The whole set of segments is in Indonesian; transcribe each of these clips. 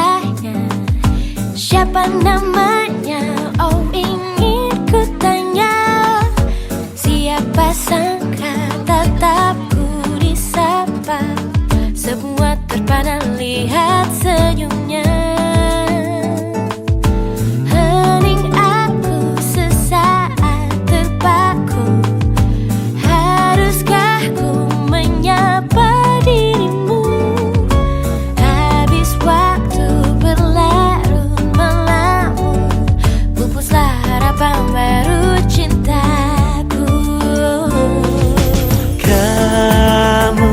cintanya. Siapa namanya? Oh ingin ku tanya. Siapa sangka tatapku disapa. Semua terpana lihat senyumnya. Hening aku sesaat terpaku. Haruskah ku menyapa dirimu? Habis waktu berlarut melamun, pupuslah harapan baru cintaku. Kamu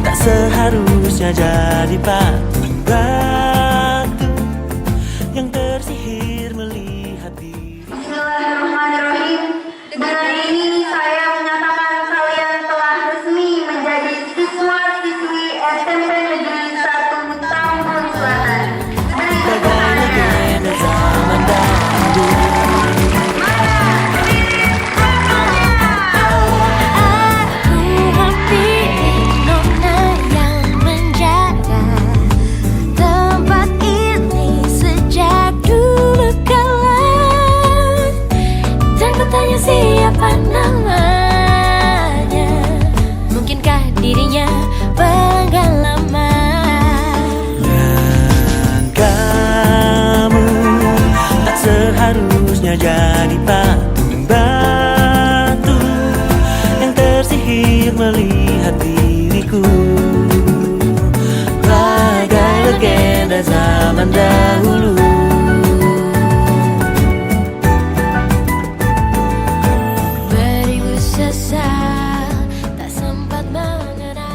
tak seharusnya jadi batu yang tersihir melihat diri. Bismillahirrahmanirrahim. Dengan ini saya menyatakan kalian telah resmi menjadi siswa-siswi SMP Negeri 1 Tambun Selatan. Bagai legenda zaman dahulu. Aku hampiri nona yang menjaga tempat ini sejak dulu kala. Dan bertanya siapa namanya. Mungkinkah dirinya pengalaman? Dan kamu tak seharusnya jadi patung batu yang tersihir melihat diriku. Bagai legenda zaman dahulu. Beribu sesal tak sempat mengenal.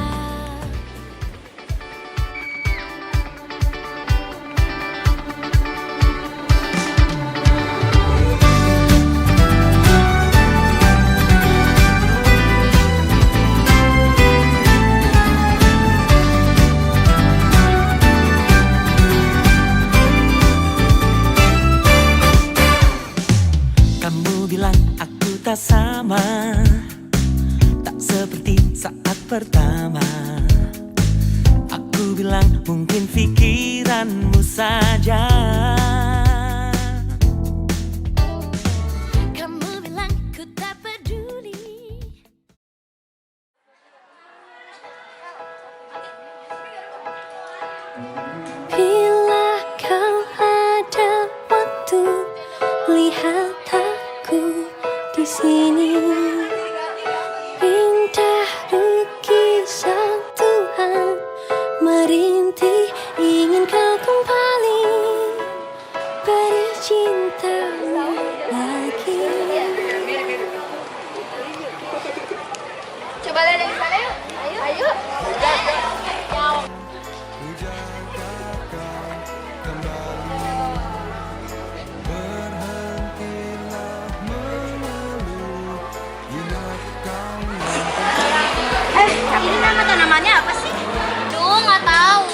Kamu bilang aku tak sama, tak seperti saat pertama. Aku bilang mungkin pikiranmu saja. Kamu bilang ku tak peduli. Bila kau ada waktu, lihat aku di sini. Indah lukisan Tuhan merintih, ingin kau kembali beri cintamu lagi. Coba lihat dari sana yuk. Ayo. Ini nama tanamannya apa sih? Duh, nggak tahu.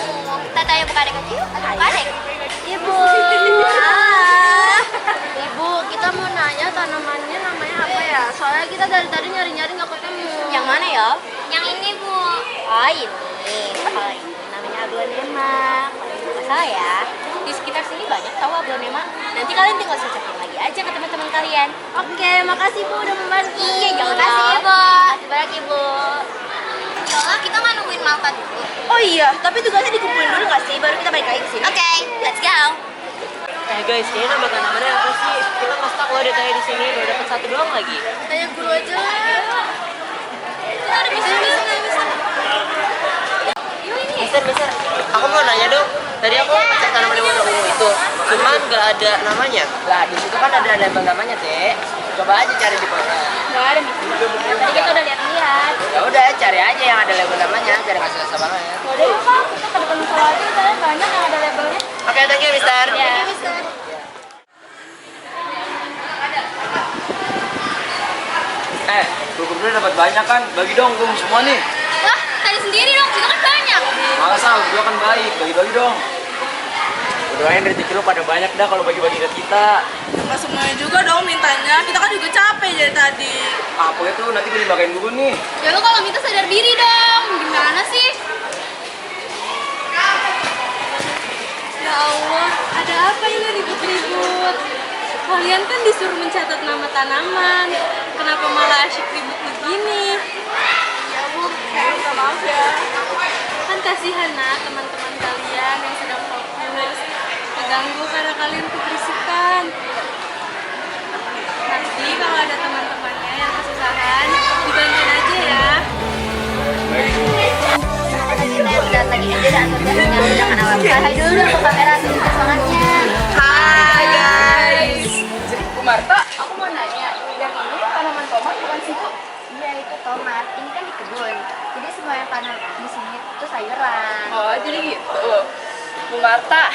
Kita tanya Buka Dek aja yuk. Buka Dek. Ibu. Ibu, kita mau nanya tanamannya namanya apa ya? Soalnya kita dari tadi nyari-nyari nggak ketemu. Yang mana ya? Yang ini, Bu. Oh ini. Kalau ini namanya aglonema. Kalau ini nggak salah ya. Di sekitar sini banyak tahu aglonema. Nanti kalian tinggal searching lagi aja ke teman-teman kalian. Oke, makasih Bu udah membantu. Iya, jangan kasih ya, Bu. Makasih banyak Ibu. Soalnya kita nggak nungguin Malta dulu. Oh iya, tapi tugasnya dikumpulin dulu nggak sih? Baru kita balik lagi ke sini. Oke, let's go. Guys, ini nama tanamannya apa sih? Kita nggak stuck loh dia tanya di sini, baru dapat satu doang lagi. Tanya guru aja lah. Kita ada bisa. Mister, aku mau nanya dong. Tadi aku ngecek tanaman yang warna ungu itu, cuman nggak ada namanya. Lah, di situ kan ada label namanya, Teh. Coba aja cari di kota. Nggak ada, Miss. Tadi kita udah lihat-lihat. Ya udah, cari aja yang ada label namanya, cari nggak susah banget ya. Udah, Pak. Kita ke depan musola aja, soalnya banyak yang ada labelnya. Oke, thank you, Mister. Ya. Buku dapat banyak kan? Bagi dong, gue mau semua nih. Lah, tadi sendiri dong, kita kan banyak. Malah salah, gue kan baik. Bagi-bagi dong. Doain rezeki lo pada banyak dah kalau bagi-bagi ke kita. Nggak semuanya juga dong mintanya, kita kan juga capek dari tadi. Apa itu nanti gue dimakain dulu nih. Ya lo kalau minta sadar diri dong. Gimana sih? apa ini ribut-ribut? Kalian kan disuruh mencatat nama tanaman. Kenapa malah asyik ribut begini? Ya Bu, saya minta maaf ya. Kan kasihan teman-teman kalian yang sedang fokus. Terganggu karena kalian keberisikan. Nanti kalau ada teman-temannya yang kesusahan, dibantuin aja ya. Lihat lagi aja dan jangan awal. Hai dulu dong ke kamera tuh semangatnya. Hai guys. Jadi Bu Marta, aku mau nanya, yang ini tanaman tomat bukan sih Bu? Iya itu tomat, ini kan di kebun. Jadi semua yang tanam di sini itu sayuran. Oh jadi gitu. Bu Marta,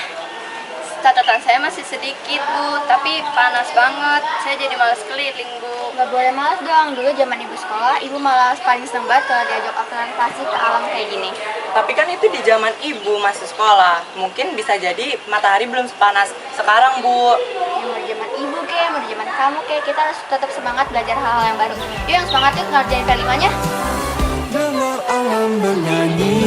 catatan saya masih sedikit Bu, tapi panas banget. Saya jadi malas keliling Bu. Gak boleh malas dong, dulu zaman ibu sekolah, ibu malah paling seneng banget kalau diajak observasi ke alam kayak gini. Tapi kan itu di zaman ibu masih sekolah. Mungkin bisa jadi matahari belum sepanas sekarang, Bu. Ya mau di zaman ibu ke, mau di zaman kamu ke, kita harus tetap semangat belajar hal-hal yang baru. Yuk yang semangat yuk ngerjain P5-nya. Dengar alam bernyanyi.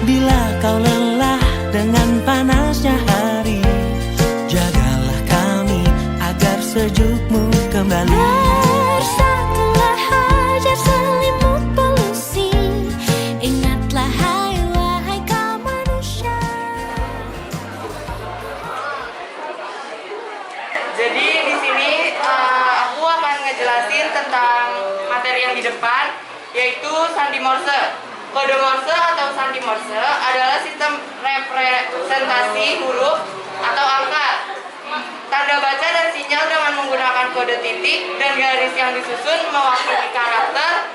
Bila kau lelah dengan panasnya hari, jagalah kami agar sejukmu kembali. Bersatulah hajar selimut polusi. Ingatlah hai wahai kaum manusia. Jadi di sini aku akan ngejelasin tentang materi yang di depan, yaitu sandi Morse. Kode Morse atau sandi Morse adalah sistem representasi huruf atau angka. Tanda baca dan sinyal dengan menggunakan kode titik dan garis yang disusun mewakili karakter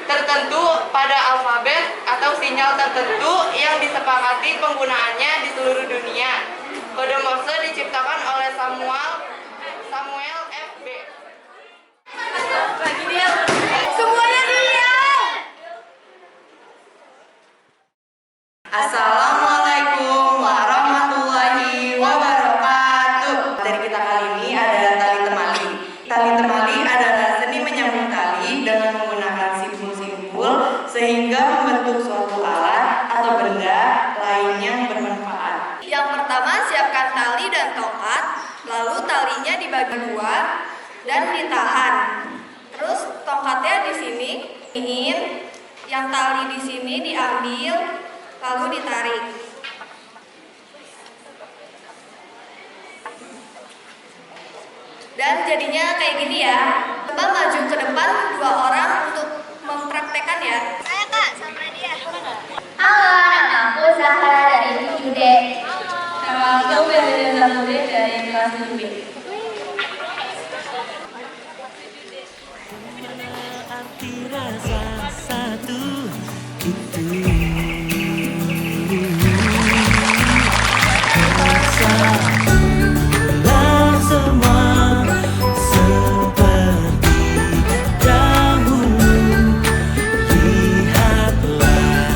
tertentu pada alfabet atau sinyal tertentu yang disepakati penggunaannya di seluruh dunia. Kode Morse diciptakan oleh Samuel F.B. Semuanya diam. Assalamualaikum warahmatullahi wabarakatuh. Materi kita kali ini adalah tali temali. Tali temali adalah seni menyambung tali dengan menggunakan simpul-simpul sehingga membentuk suatu alat atau benda lain yang bermanfaat. Yang pertama, siapkan tali dan tongkat, lalu talinya dibagi dua dan ditahan. Terus tongkatnya di sini, yang tali di sini diambil, lalu ditarik. Dan jadinya kayak gini ya. Coba maju ke depan dua orang untuk mempraktekkan ya. Ayo Kak, sama dia. Halo, nama aku Zahra dari 7D. Nama aku Beda Zamudin dari kelas 7B. Arti rasa satu itu. Rasakanlah semua seperti dahulu. Lihatlah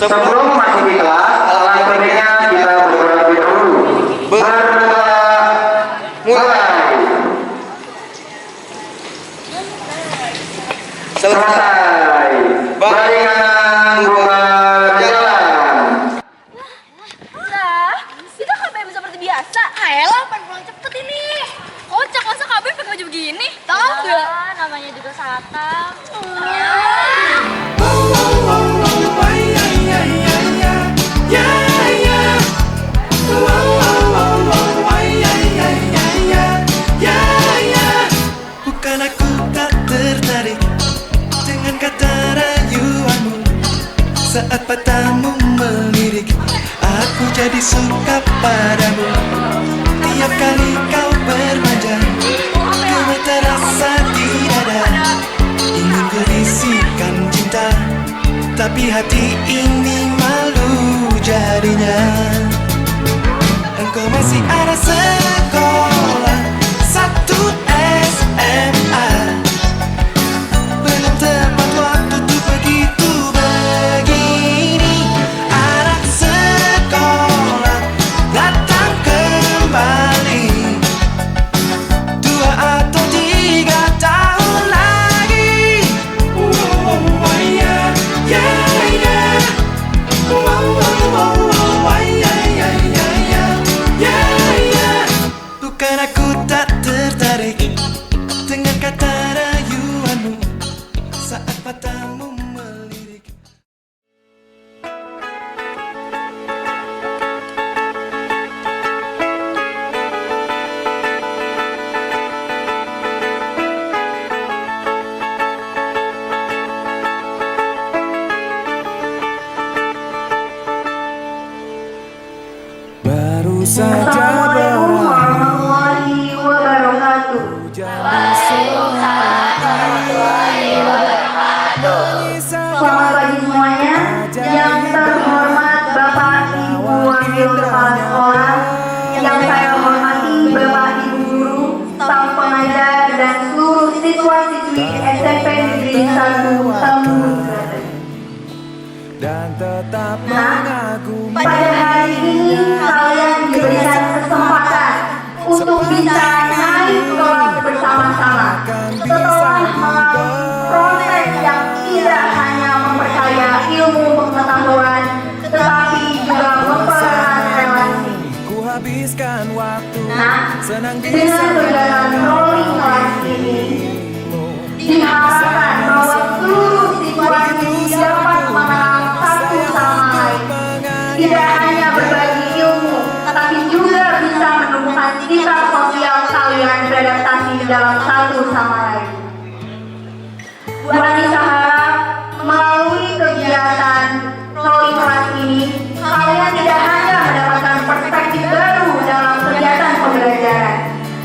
Sebelum masuk di kelas, alangkahnya kita berdoa lebih dahulu. Berdoa mulai. Selesai. Baringan bunga jalan. Nah, kita KBM seperti biasa. Ayolah, pengen pulang cepet ini. Kocak, masa KBM pakai baju begini? Tahu nggak? Namanya juga Satam. Bukan aku tak tertarik dengan kata rayuanmu. Saat matamu melirik, aku jadi suka padamu. Tiap kali kau bermanja, gemetar rasa di dada. Ingin ku bisikan cinta, tapi hati ini malu jadinya. Engkau masih ada sekolah, satu SMA. Belum tepat waktu tuh begitu begini. Anak sekolah datang kembali 2 atau 3 tahun lagi. Yeah, yeah, yeah. Bukan aku tak tertarik dengan kata rayuanmu saat matamu melirik. Baru saja Warahmatullahi wabarakatuh. Selamat pagi semuanya. Yang terhormat Bapak Ibu Wakil Kepala Sekolah, yang saya hormati Bapak Ibu Guru, staf pengajar dan seluruh siswa-siswi SMP Negeri 1 Tambun. Nah, pada hari ini kalian diberikan kesempatan untuk bisa naik kelas bersama-sama setelah melalui proses yang tidak hanya memperkaya ilmu pengetahuan, tetapi juga mempererat relasi. Nah, dengan berjalan rolling kelas ini, diharapkan bahwa seluruh siswa-siswi dapat mengenal satu sama lain. Tidak hanya berbagi ilmu, tetapi juga bisa menemukan sikap sosial kalian beradaptasi dalam satu sama lain. Bu Anissa harap melalui kegiatan rolling kelas ini, kalian tidak hanya mendapatkan perspektif baru dalam kegiatan pembelajaran,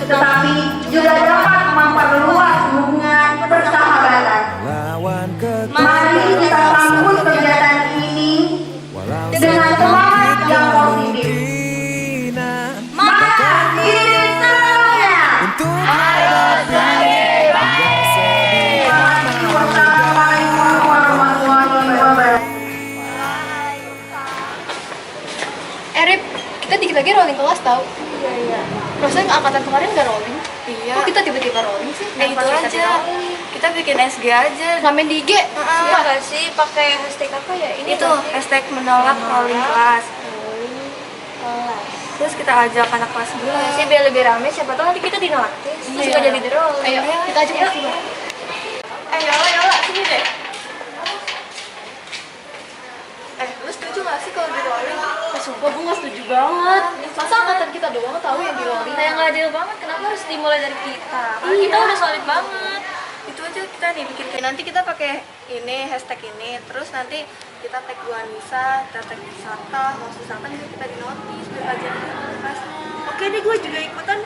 tetapi juga dapat memperluas hubungan persahabatan. Mari kita sambut kegiatan ini dengan semangat yang positif. Maka diri semuanya. Harus jadi baik. Wassalamualaikum warahmatullahi wabarakatuh. Rip, kita dikit lagi rolling kelas tau? Iya. Rasanya angkatan kemarin gak rolling? Iya. Kok kita tiba-tiba rolling sih? Itu aja. Kita bikin SG aja. Ngamen di IG? Iya gak sih? Pakai hashtag apa ya? Ini itu hashtag menolak rolling kelas. Terus kita ajak anak kelas 11 sih biar lebih rame. Siapa tahu nanti kita dinotis. Terus juga jadi di rolling. Ayo, kita ajak kelas 2. Yola, sini deh. Lu setuju gak sih kalau di rolling? Sumpah gue gak setuju banget. Masa angkatan kita doang tahu yang di rolling? Kayak gak adil banget, kenapa harus dimulai dari kita? Karena kita udah solid banget. Itu aja kita nih bikin. Nanti kita pakai ini, hashtag ini. Terus nanti kita tag Bu Anissa, kita tag Sata, maksud Sata juga kita di notis biar aja di kelasnya. Oke deh, gue juga ikutan.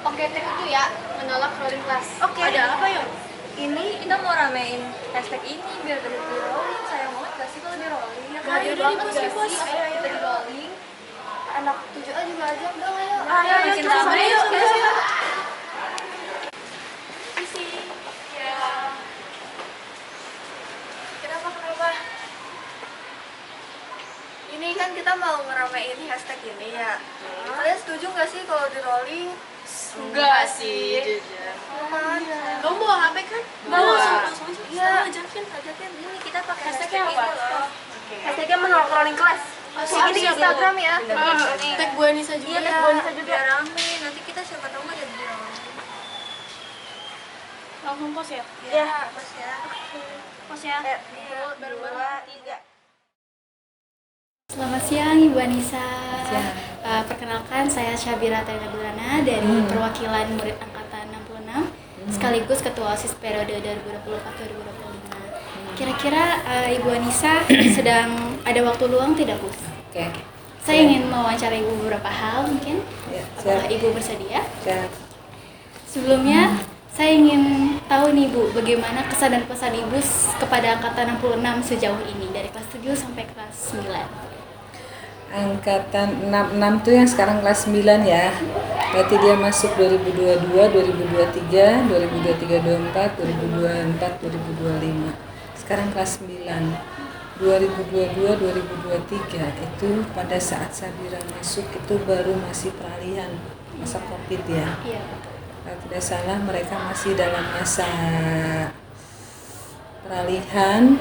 Oke, tag itu ya, menolak rolling kelas. Oke. Ada apa ya? Ini kita mau ramein hashtag ini biar di rolling. Sayang banget gak sih kalau di rolling? Ya kan, Ayo, banget bos, gak bos. sih? Ayo kita di rolling. Anak 7A juga aja, udah ayo. Ayo, makin ramai yuk. Isi. Ya. Kenapa? kan kita mau ngeramein hashtag ini ya. Kalian setuju nggak sih kalau di rolling? Enggak sih, jujur. Kamu bawa HP kan? Bawa. Iya, ajakin. Ini kita pakai hashtagnya apa? Hashtagnya menolak rolling kelas. Ini Instagram ya. Tag Bu Anissa juga. Iya, tag Bu Anissa juga. Biar rame. Nanti kita siapa tahu nggak jadi rame. Langsung pos ya? Iya, pas ya. Pos ya. 1, 2, 3. Selamat siang Ibu Anissa. Perkenalkan saya Syabira Tainabulana dari perwakilan murid angkatan 66 sekaligus ketua OSIS periode 2024-2025. Kira-kira Ibu Anissa sedang ada waktu luang tidak, Bu? Oke. Saya ingin mewawancarai Ibu beberapa hal mungkin. Apakah Ibu bersedia? Siap. Sebelumnya saya ingin tahu nih Bu, bagaimana kesan dan pesan Ibu kepada angkatan 66 sejauh ini dari kelas 7 sampai kelas 9. Angkatan 66 tuh yang sekarang kelas 9 ya. Berarti dia masuk 2022, 2023, 2023-24, 2024-2025. Sekarang kelas 9. 2022-2023 itu pada saat Syabira masuk itu baru masih peralihan masa Covid ya. Iya. Kalau tidak salah mereka masih dalam masa peralihan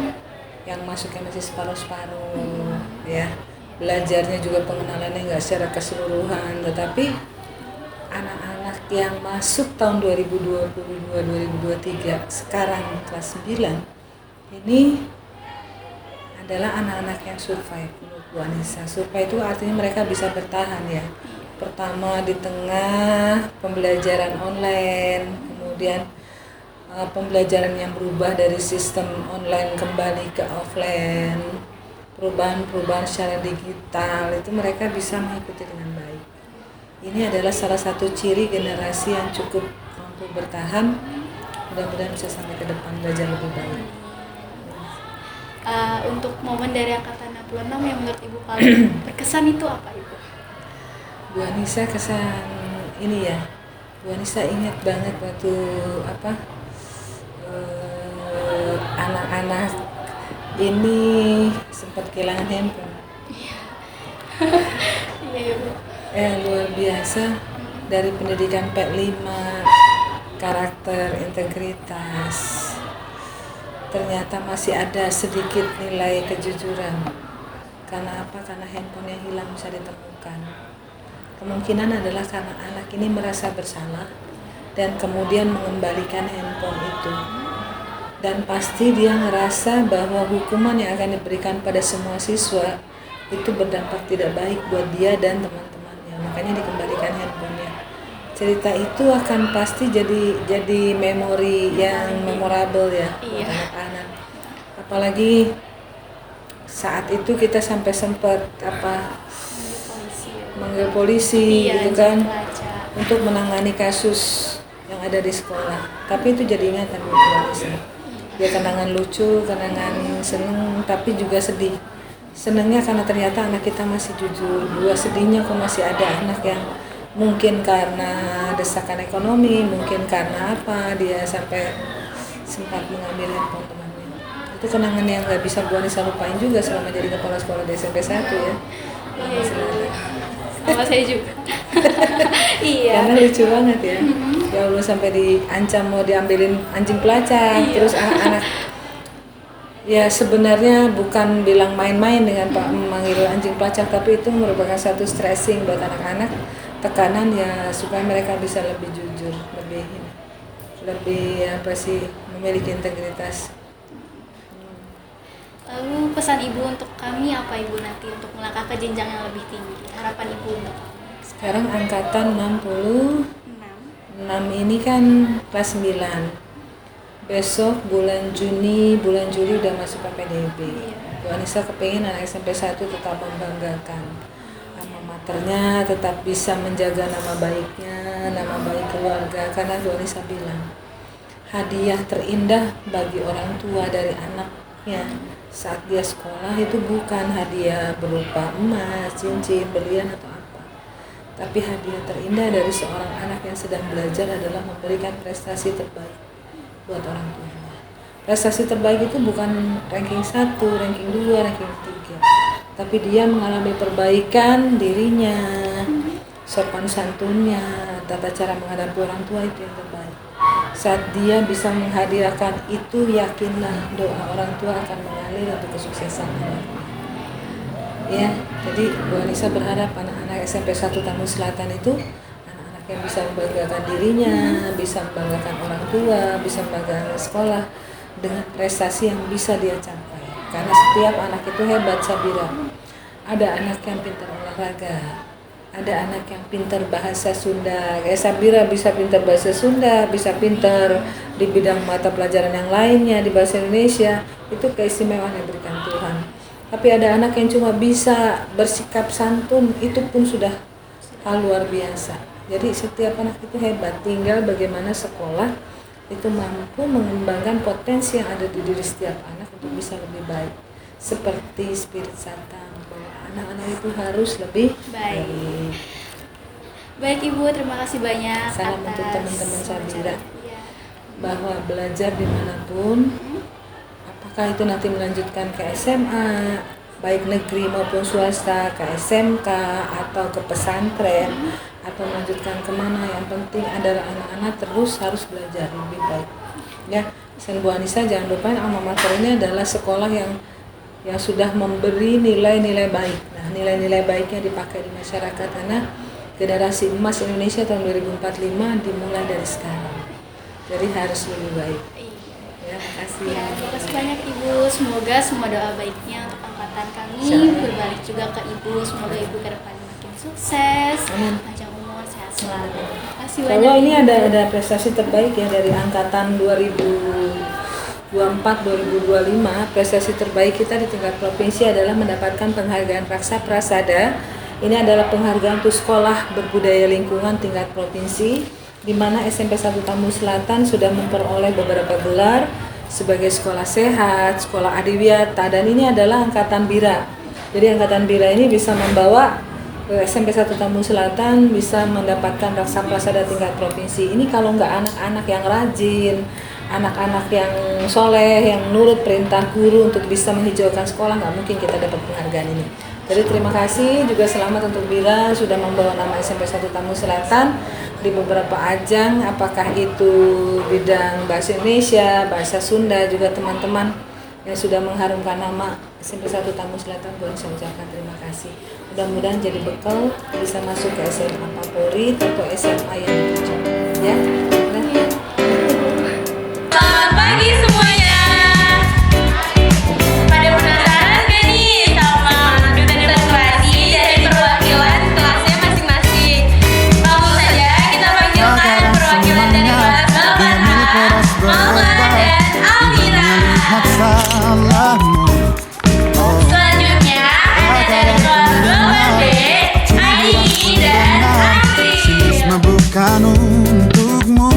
yang masuknya masih separuh-separuh ya. Belajarnya juga pengenalannya nggak secara keseluruhan, tetapi anak-anak yang masuk tahun 2022-2023 sekarang kelas 9 ini adalah anak-anak yang survive menurut Bu Anissa. Survive itu artinya mereka bisa bertahan ya. Pertama di tengah pembelajaran online, kemudian pembelajaran yang berubah dari sistem online kembali ke offline, perubahan-perubahan secara digital itu mereka bisa mengikuti dengan baik. Ini adalah salah satu ciri generasi yang cukup mampu bertahan. Mudah-mudahan bisa sampai ke depan belajar lebih baik. Untuk momen dari angkatan 66 yang menurut Ibu paling berkesan itu apa Ibu? Bu Anissa kesan ini ya. Bu Anissa ingat banget waktu anak-anak ini sempat kehilangan handphone. Iya Bu. Luar biasa dari pendidikan P5, karakter, integritas. Ternyata masih ada sedikit nilai kejujuran. Karena apa? Karena handphone yang hilang bisa ditemukan. Kemungkinan adalah karena anak ini merasa bersalah dan kemudian mengembalikan handphone itu. Dan pasti dia ngerasa bahwa hukuman yang akan diberikan pada semua siswa itu berdampak tidak baik buat dia dan teman-temannya. Makanya dikembalikan handphonenya. Cerita itu akan pasti jadi memori yang memorable ya buat anak-anak. Apalagi saat itu kita sampai sempat manggil polisi gitu kan untuk menangani kasus yang ada di sekolah. Tapi itu jadi ingatan buat polisi. Dia kenangan lucu, kenangan seneng, tapi juga sedih. Senengnya karena ternyata anak kita masih jujur. Dua sedihnya kok masih ada anak yang mungkin karena desakan ekonomi, mungkin karena apa dia sampai sempat mengambil handphone temannya. Itu kenangan yang nggak bisa Bu Anissa lupain juga selama jadi kepala sekolah di SMP 1 ya. Sama saya juga. Iya. Karena lucu banget ya. Ya Allah sampai diancam mau diambilin anjing pelacak. Terus anak-anak ya sebenarnya bukan bilang main-main dengan Pak memanggil anjing pelacak, tapi itu merupakan satu stressing buat anak-anak, tekanan ya supaya mereka bisa lebih jujur, lebih memiliki integritas. Lalu pesan Ibu untuk kami apa Ibu nanti untuk melangkah ke jenjang yang lebih tinggi? Harapan Ibu untuk sekarang angkatan 66 ini kan kelas 9. Besok bulan Juni, bulan Juli udah masuk PPDB. Bu Anissa kepingin anak SMP 1 tetap membanggakan. Alma maternya tetap bisa menjaga nama baiknya, nama baik keluarga. Karena Bu Anissa bilang, hadiah terindah bagi orang tua dari anaknya saat dia sekolah itu bukan hadiah berupa emas, cincin, berlian atau apa. Tapi hadiah terindah dari seorang anak yang sedang belajar adalah memberikan prestasi terbaik buat orang tuanya. Prestasi terbaik itu bukan ranking 1, ranking 2, ranking 3. tapi dia mengalami perbaikan dirinya, sopan santunnya, tata cara menghadapi orang tua itu yang terbaik. Saat dia bisa menghadiahkan itu, yakinlah doa orang tua akan mengalir untuk kesuksesan anaknya. Ya, jadi Bu Anissa berharap anak-anak SMP 1 Tambun Selatan itu anak-anak yang bisa membanggakan dirinya, bisa membanggakan orang tua, bisa membanggakan sekolah dengan prestasi yang bisa dia capai. Karena setiap anak itu hebat, Sabira. Ada anak yang pintar olahraga, ada anak yang pintar bahasa Sunda. Kayak Sabira bisa pintar bahasa Sunda, bisa pintar di bidang mata pelajaran yang lainnya di bahasa Indonesia. Itu keistimewaan yang diberikan Tuhan. Tapi ada anak yang cuma bisa bersikap santun, itu pun sudah hal luar biasa. Jadi setiap anak itu hebat, tinggal bagaimana sekolah itu mampu mengembangkan potensi yang ada di diri setiap anak untuk bisa lebih baik. Seperti spirit Satam, bahwa anak-anak itu harus lebih baik. Baik Ibu, terima kasih banyak. Salam atas untuk teman-teman Sabira, Ya. bahwa belajar dimanapun, apakah itu nanti melanjutkan ke SMA, baik negeri maupun swasta, ke SMK atau ke pesantren, atau melanjutkan kemana, yang penting adalah anak-anak terus harus belajar lebih baik. Ya, dan Bu Anissa jangan lupain alma mater ini adalah sekolah yang sudah memberi nilai-nilai baik. Nah, nilai-nilai baiknya dipakai di masyarakat karena generasi emas Indonesia tahun 2045 dimulai dari sekarang. Jadi harus lebih baik. Ya, kasih. Ya, terima kasih banyak Ibu. Semoga semua doa baiknya untuk angkatan kami berbalik juga ke Ibu. Semoga Ibu ke depan makin sukses, panjang umur, sehat selalu. Terima kasih banyak. Kalau ini ada prestasi terbaik ya dari angkatan 2024-2025, prestasi terbaik kita di tingkat provinsi adalah mendapatkan penghargaan Raksa Prasada. Ini adalah penghargaan untuk sekolah berbudaya lingkungan tingkat provinsi, di mana SMP 1 Tambun Selatan sudah memperoleh beberapa gelar sebagai sekolah sehat, sekolah adiwiyata, dan ini adalah angkatan Bira. Jadi angkatan Bira ini bisa membawa SMP 1 Tambun Selatan bisa mendapatkan Raksa Prasada tingkat provinsi. Ini kalau nggak anak-anak yang rajin, anak-anak yang soleh, yang nurut perintah guru untuk bisa menghijaukan sekolah, nggak mungkin kita dapat penghargaan ini. Jadi terima kasih, juga selamat untuk Bira sudah membawa nama SMP 1 Tambun Selatan di beberapa ajang, apakah itu bidang bahasa Indonesia, bahasa Sunda, juga teman-teman yang sudah mengharumkan nama SMP 1 Tambun Selatan. Boleh saya ucapkan terima kasih. Mudah-mudahan jadi bekal bisa masuk ke SMA favorit atau SMA yang dituju. Ya. Selamat pagi semuanya. Pada penasaran gak nih sama demonstrasi dari perwakilan kelasnya masing-masing? Langsung saja kita panggilkan perwakilan dari kelas 8A, Mama dan Almira. Selanjutnya ada dari kelas 8B, Aini dan Andri. Bukan untukmu.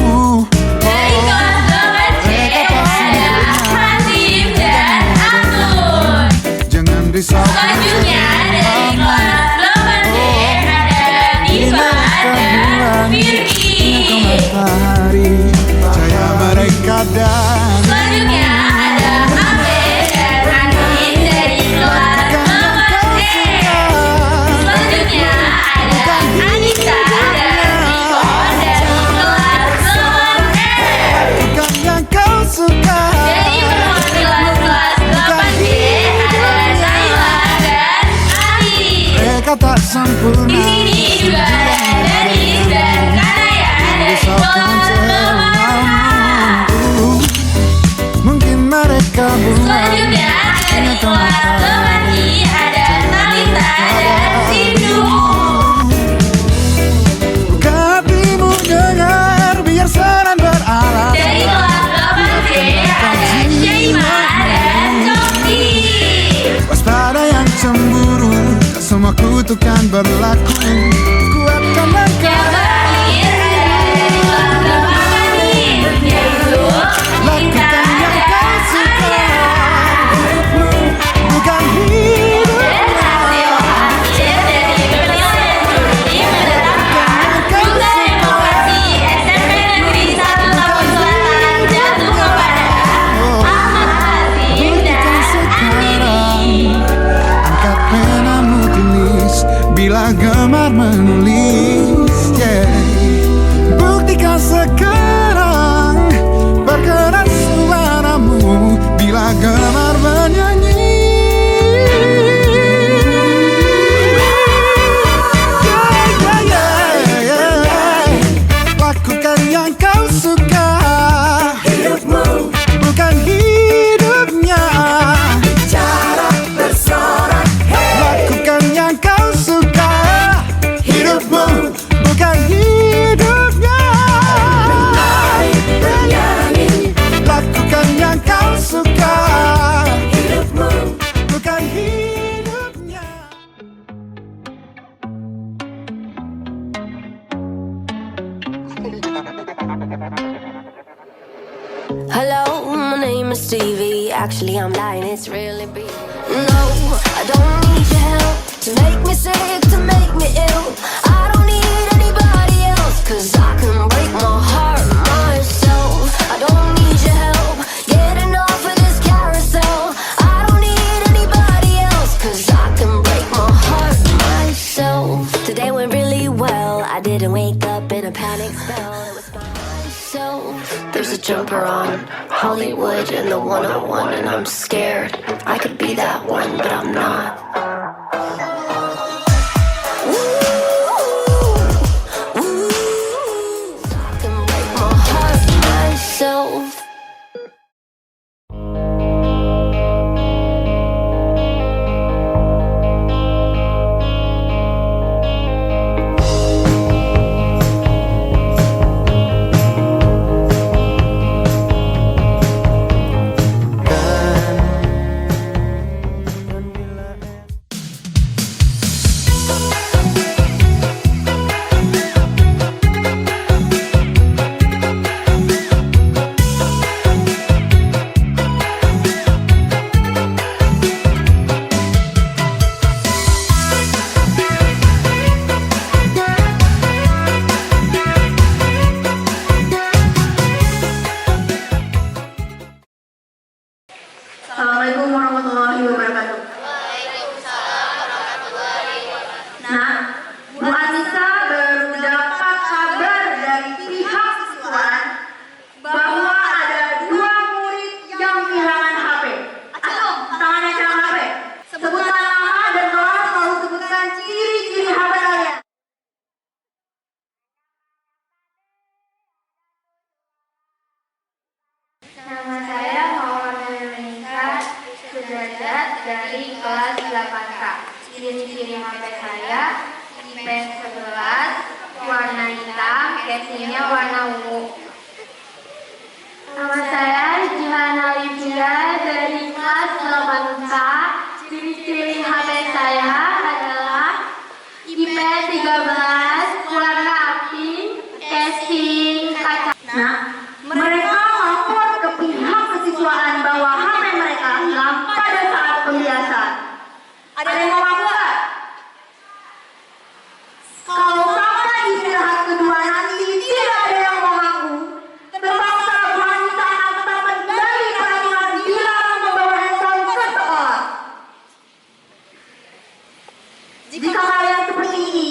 Dari kelas 8C ada Hasim dan Abdul. Jangan risau. Selanjutnya dari kelas 8D ada Diva dan Firki. Matahari, cahaya mereka dan Selanjutnya ada Abe dan Andin dari kelas 8E. Selanjutnya ada Anissa dan Niko dari kelas 8E. bukan yang kau suka. Dari perwakilan kelas 8D ada Naila dan Ali. Mereka tak Di sempurna. sini juga ada Dennis dan Kanaya dari kelas 8A. Mungkin mereka bukan. Selanjutnya dari kelas 8I ada Talita dan Sindu. Buka hatimu dengar biar senang berarah. Dari kelas 8C ada Syaima dan Coki. Waspada yang cemburu, tak semua kutukan berlaku. Kuatkan langkah. Yang terakhir ada dari kelas 8I, yaitu Inta dan Arya. Bukan hidup. Dan hasil akhir dari penilaian juri menetapkan juga demokrasi SMP Negeri 1 Tambun Selatan jatuh kepada Ahmad Hasim dan Andini. Angkat bila gemar menulis, yeah. Buktikan sekarang berkeras suaramu bila gemar menyanyi. Lakukan yang kau suka, hidupmu bukan hidupnya. Cara bersorak, lakukan yang kau suka, hidupmu bukan hidupnya. Lakukan yang kau suka, hidupmu bukan hidupnya. Hello, my name is Stevie. Actually, I'm lying, it's really big. No, I don't need your help to make me sick, to make me ill. I don't need anybody else, cause I can break my heart myself. I don't need your help getting off of this carousel. I don't need anybody else, cause I can break my heart myself. Today went really well, I didn't wake up in a panic spell. It was fine. There's a jumper on Hollywood and the 101, and I'm scared I could be that one, but I'm not. Ooh, ooh, I can break my heart myself. Assalamualaikum warahmatullahi wabarakatuh. Nah, Bu Anissa baru dapat kabar dari pihak siswaan bahwa ada 2 murid yang kehilangan HP. Ayo, tangannya kehilangan HP. Sebutkan nama dan kelas, lalu sebutkan ciri-ciri HP kalian. Nama saya Maulana Menika Sudrajat dari kelas 8K. Ciri-ciri HP saya, IP 11, warna hitam, casingnya warna ungu. Nama saya Jihan Alivia dari kelas 8K. Ciri-ciri HP saya adalah IP 13, warna pink, casing kaca. Nah, mereka lapor ke pihak kesiswaan bahwa HP mereka hilang pada saat pembiasan. Ada yang mau ngaku nggak? Kalau sampai istirahat kedua nanti tidak ada yang mau ngaku, terpaksa Bu Anissa akan kembali peraturan dilarang membawa handphone ke sekolah. Jika kalian seperti ini,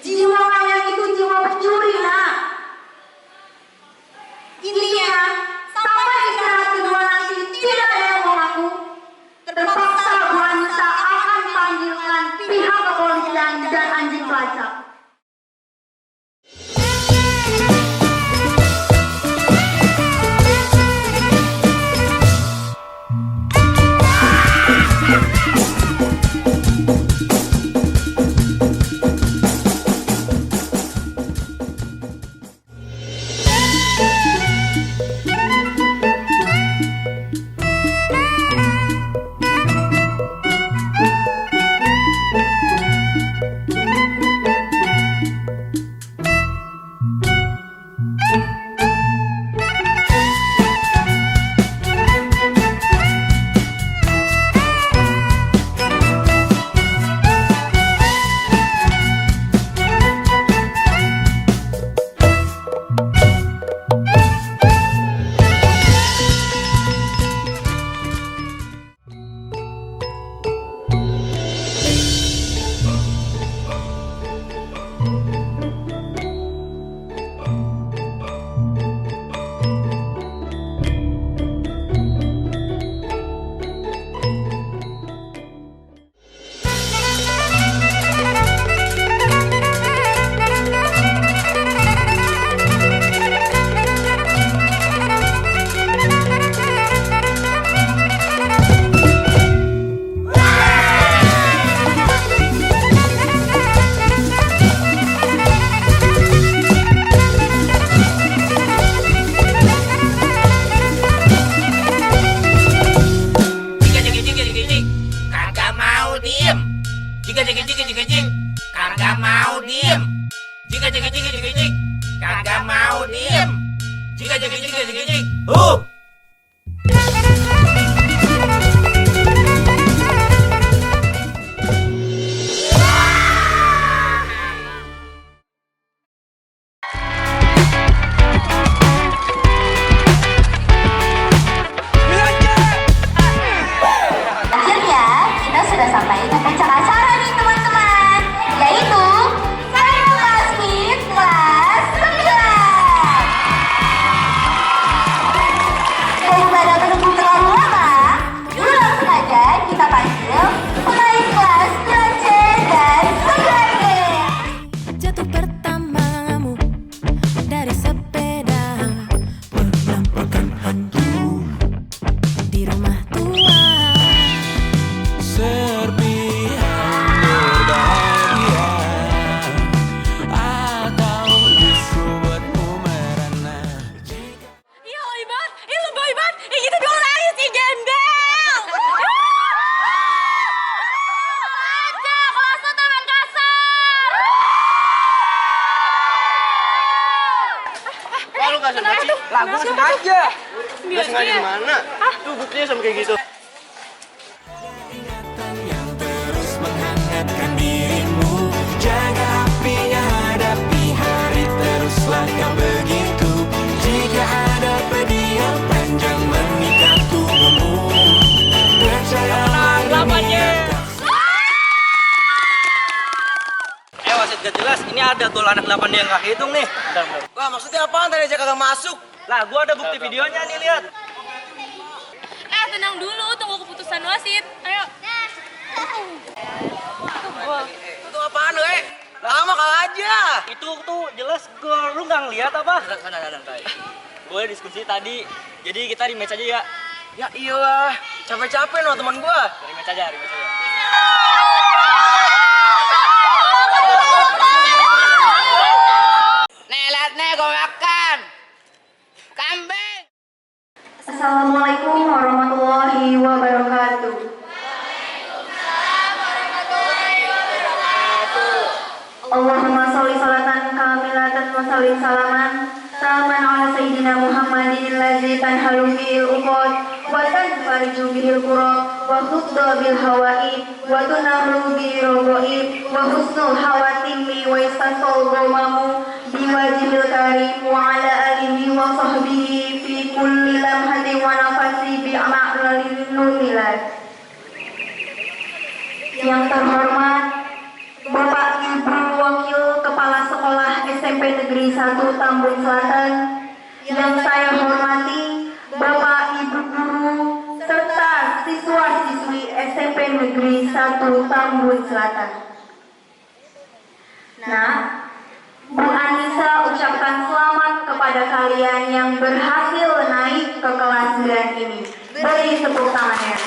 jiwa kalian itu jiwa pencuri, nak. Intinya, sampai istirahat kedua nanti tidak ada yang mengaku, terpaksa Bu Anissa akan panggilkan pihak kepolisian dan anjing pelacak. Jika kagak mau diem. Jika kagak mau diem. Jika Akhirnya kita sudah sampai di puncak acara nih teman-teman, yaitu saya Lasmit kelas 9. Daripada menunggu terlalu lama, yuk langsung aja kita panggil pemain kelas 9C dan 9D. Jatuh pertamamu dari sepeda, menampakkan hantu di rumah tua. Serpihan berbahagia atau justru buatmu merana. Iya lebay banget, lebay banget. Gitu dong nangis si gembel. Aja kelas lu teman kasar. Wah, lu gak sengaja sih? Lah, gua gak sengaja. Gak sengaja gimana? Tuh buktinya sama kayak gitu. Yang terus menghangatkan dirimu, jaga apinya, hadapi hari, teruslah kau begitu. Jika ada pedih yang panjang mengikat tubuhmu, percayalah Wasit gak jelas, ini ada tuh anak 8 dia nggak hitung nih. Wah, maksudnya apaan tadi aja kagak masuk? Lah, gua ada bukti videonya nih, lihat. Tenang dulu, tunggu keputusan wasit. Ayo. Itu apaan, we? Lama kalah aja. Itu tuh jelas gol, lu nggak ngeliat apa? Santai. Boleh diskusi tadi, jadi kita rematch aja ya. Ya iyalah, capek-capek no teman gua. Rematch aja. Nih, lihat nih, gue makan kambing. Assalamualaikum warahmatullahi wabarakatuh. Allahumma sholli sholatan kamilatan wa sallim salaman taman ala sayyidina Muhammadin allazi tanhalu bihil uqad wa tanfariju bihil qurab wa khudda bil hawa'i wa tunahlu bi rogo'ib wa husnul hawatimi wa istasol gomamu biwajihil karim wa ala alihi wa sahbihi fi kulli lamhati wa nafasi bi amalin numilat. Yang terhormat Bapak Ibu Wakil Kepala Sekolah SMP Negeri 1 Tambun Selatan, yang saya hormati Bapak Ibu Guru serta siswa-siswi SMP Negeri 1 Tambun Selatan. Nah, Bu Anissa ucapkan selamat kepada kalian yang berhasil naik ke kelas 9 ini. Beri tepuk tangannya.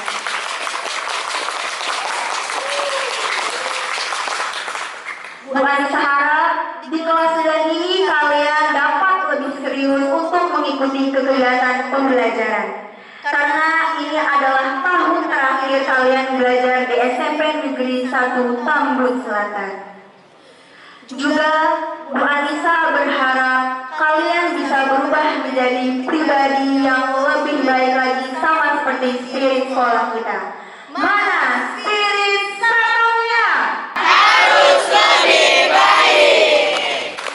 Bu Anissa harap di kelas 9 ini kalian dapat lebih serius untuk mengikuti kegiatan pembelajaran. Karena ini adalah tahun terakhir kalian belajar di SMP Negeri 1 Tambun Selatan. Juga Bu Anissa berharap kalian bisa berubah menjadi pribadi yang lebih baik lagi sama seperti spirit sekolah kita. Mana spirit satunya? Harus lebih baik.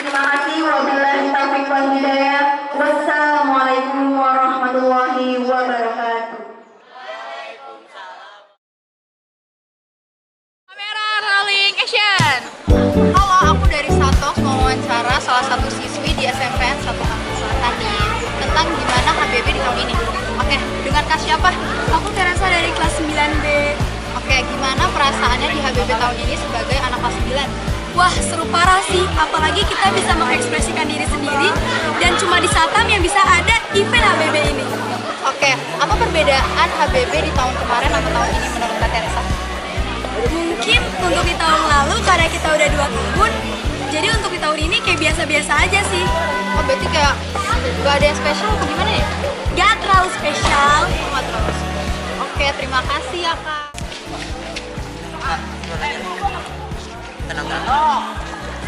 Terima kasih. Wabillahi taufiq wal hidayah. Wassalamualaikum warahmatullahi wabarakatuh. Kamera rolling action. Halo, aku dari Satok mau wawancara salah satu siswi di SMPN 1 Tambun Selatan nih tentang gimana HBB di tahun ini. Oke, dengan Kak siapa? Aku Teresa dari kelas 9B. Oke, gimana perasaannya di HBB tahun ini sebagai anak kelas 9? Wah, seru parah sih. Apalagi kita bisa mengekspresikan diri sendiri dan cuma di Satam yang bisa ada event HBB ini. Oke, apa perbedaan HBB di tahun kemarin sama tahun ini menurut Kak Teresa? Mungkin untuk di tahun lalu karena kita udah 2 tahun, jadi untuk di tahun ini kayak biasa-biasa aja sih. Oh, berarti kayak gak ada yang spesial atau gimana ya? Gak terlalu spesial. Gak terlalu spesial. Oke, terima kasih ya Kak.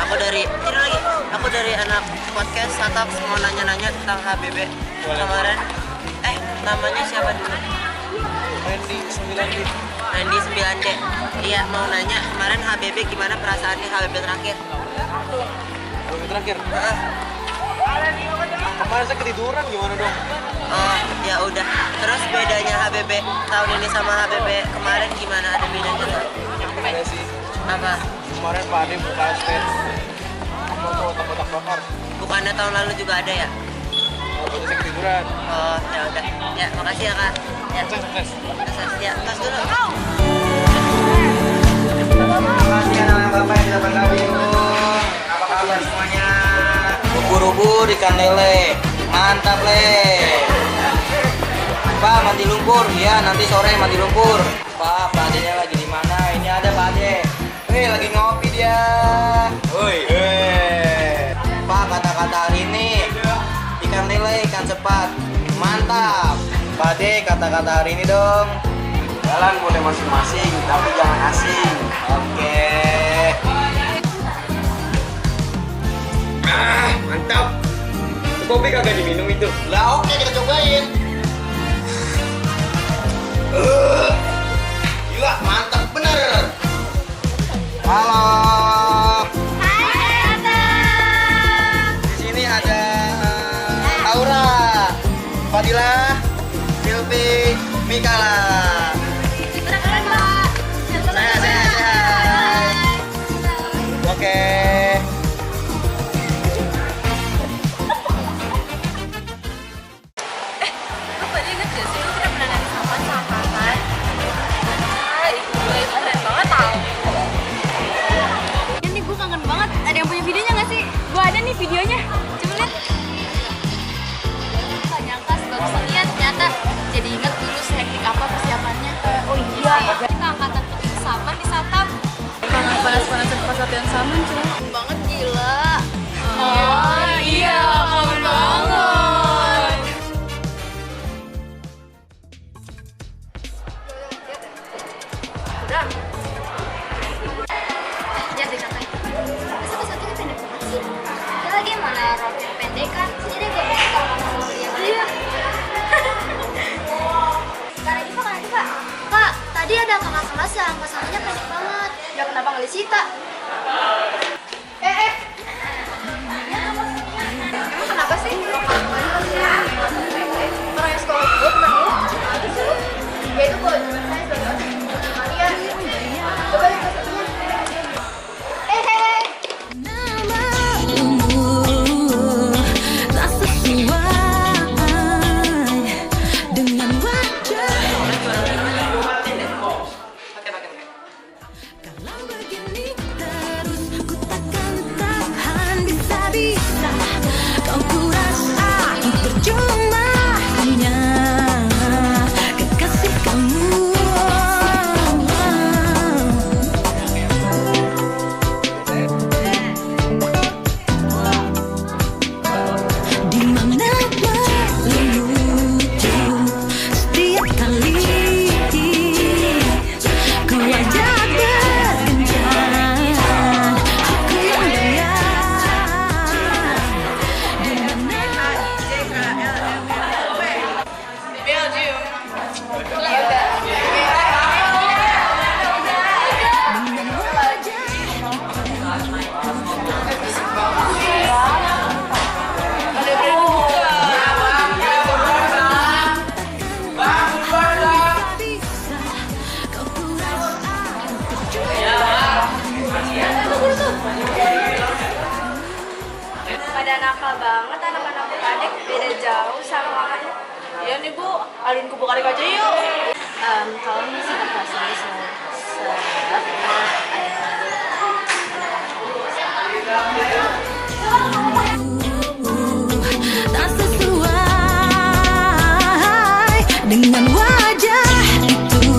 Aku dari anak podcast Satap, mau nanya-nanya tentang HBB kemarin. Namanya siapa dulu? Randy 9D. Iya, mau nanya kemarin HBB gimana perasaannya HBB terakhir? Kemarin saya ketiduran gimana dong? Oh, ya udah. Terus bedanya HBB tahun ini sama HBB kemarin gimana? Ada bedanya nggak? Ada sih. Apa? Kemarin Pak Ade buka stand kotak-kotak bakar. Bukannya tahun lalu juga ada ya? Waktu saya ketiduran. Oh, ya udah. Ya, makasih ya, Kak. Ya, sukses. Ya, tos dulu. Terima kasih anak-anak Bapak yang sudah bergabung. Apa kabar semuanya? Ubur-ubur ikan lele. Mantap, Le. Pak, mandi lumpur. Ya, nanti sore mandi lumpur. Pak Adenya lagi di mana? Ini ada Pak Ade. Lagi ngopi dia. Pak, kata-kata hari ini ikan lele, ikan cepat. Mantap. Pak Ade, kata-kata hari ini dong. Jalan boleh masing-masing, tapi jangan asing. Oke. Mantap. Kopi kagak diminum itu. Lah, oke, kita cobain. Gila, mantap bener. Halo. Di sini ada Aura, Fadila, Silvi, Mikala. Sehat. Oke. Lu pada inget gak sih, lu kita pernah nari sama kakak? Itu keren banget tau. Ini gue kangen banget. Ada yang punya videonya nggak sih? Gue ada nih videonya. Coba lihat. Gak nyangka sebagus ini ya ternyata. Jadi inget dulu sehektik apa persiapannya. Oh iya. Kita angkatan saman di Satam. Kangen panas-panasan pas latihan saman cuy. Banget gila. Oh iya, kangen banget. Udah. Lihat deh katanya. Masa satu ini pendek banget sih? Ya lagi mana roti pendek kan? Sini deh gue kasih tau sama dia. Iya. Sekarang ini Pak. Kak, tadi ada kakak kelas yang pasangannya pendek banget. Ya kenapa nggak disita? Emang kenapa sih? Orang yang sekolah gue pernah ya itu gue juga saya sebagai kalian. Coba lihat pesannya. Tak sesuai dengan wajah. Kalau begini terus ku takkan tahan, bisa-bisa kau kurasa aku percuma hanya kekasih kamu. Di mana melucu setiap kali ku ajak berkencan, aku yang doyan. Di mana Pada nakal banget anak-anak adik, beda jauh sama mamanya. Iya nih Bu, alun kubu karik aja yuk. Kalau misalnya kelasnya tak sesuai dengan wajah itu,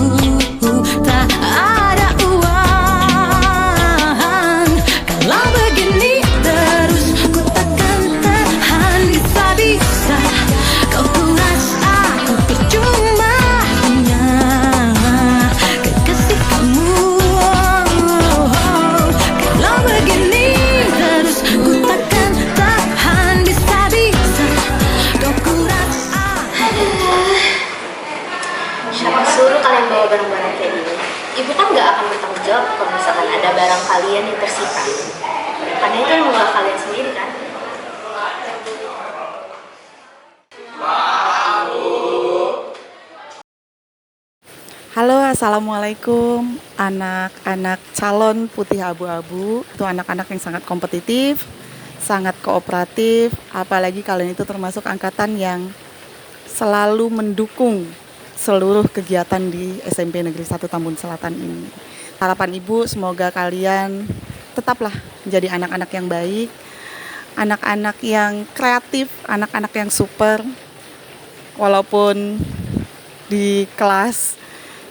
tak ada uang. Kalau begini terus ku takkan tahan, bisa-bisa kau kurasa aku percuma hanya kekasih nggak akan bertanggung jawab kalau misalkan ada barang kalian yang tersita. Karena itu lembaga kalian sendiri kan. Halo, assalamualaikum anak-anak calon putih abu-abu. Itu anak-anak yang sangat kompetitif, sangat kooperatif. Apalagi kalian itu termasuk angkatan yang selalu mendukung seluruh kegiatan di SMP Negeri 1 Tambun Selatan ini. Harapan Ibu semoga kalian tetaplah menjadi anak-anak yang baik, anak-anak yang kreatif, anak-anak yang super. Walaupun di kelas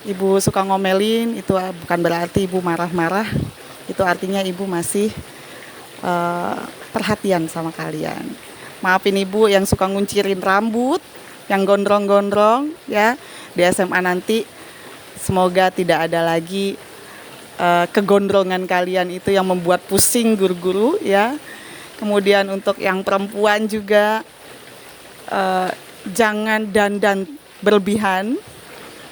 Ibu suka ngomelin, itu bukan berarti Ibu marah-marah. Itu artinya Ibu masih perhatian sama kalian. Maafin Ibu yang suka nguncirin rambut, yang gondrong-gondrong ya. Di SMA nanti semoga tidak ada lagi kegondrongan kalian itu yang membuat pusing guru-guru ya. Kemudian untuk yang perempuan juga jangan dandan berlebihan.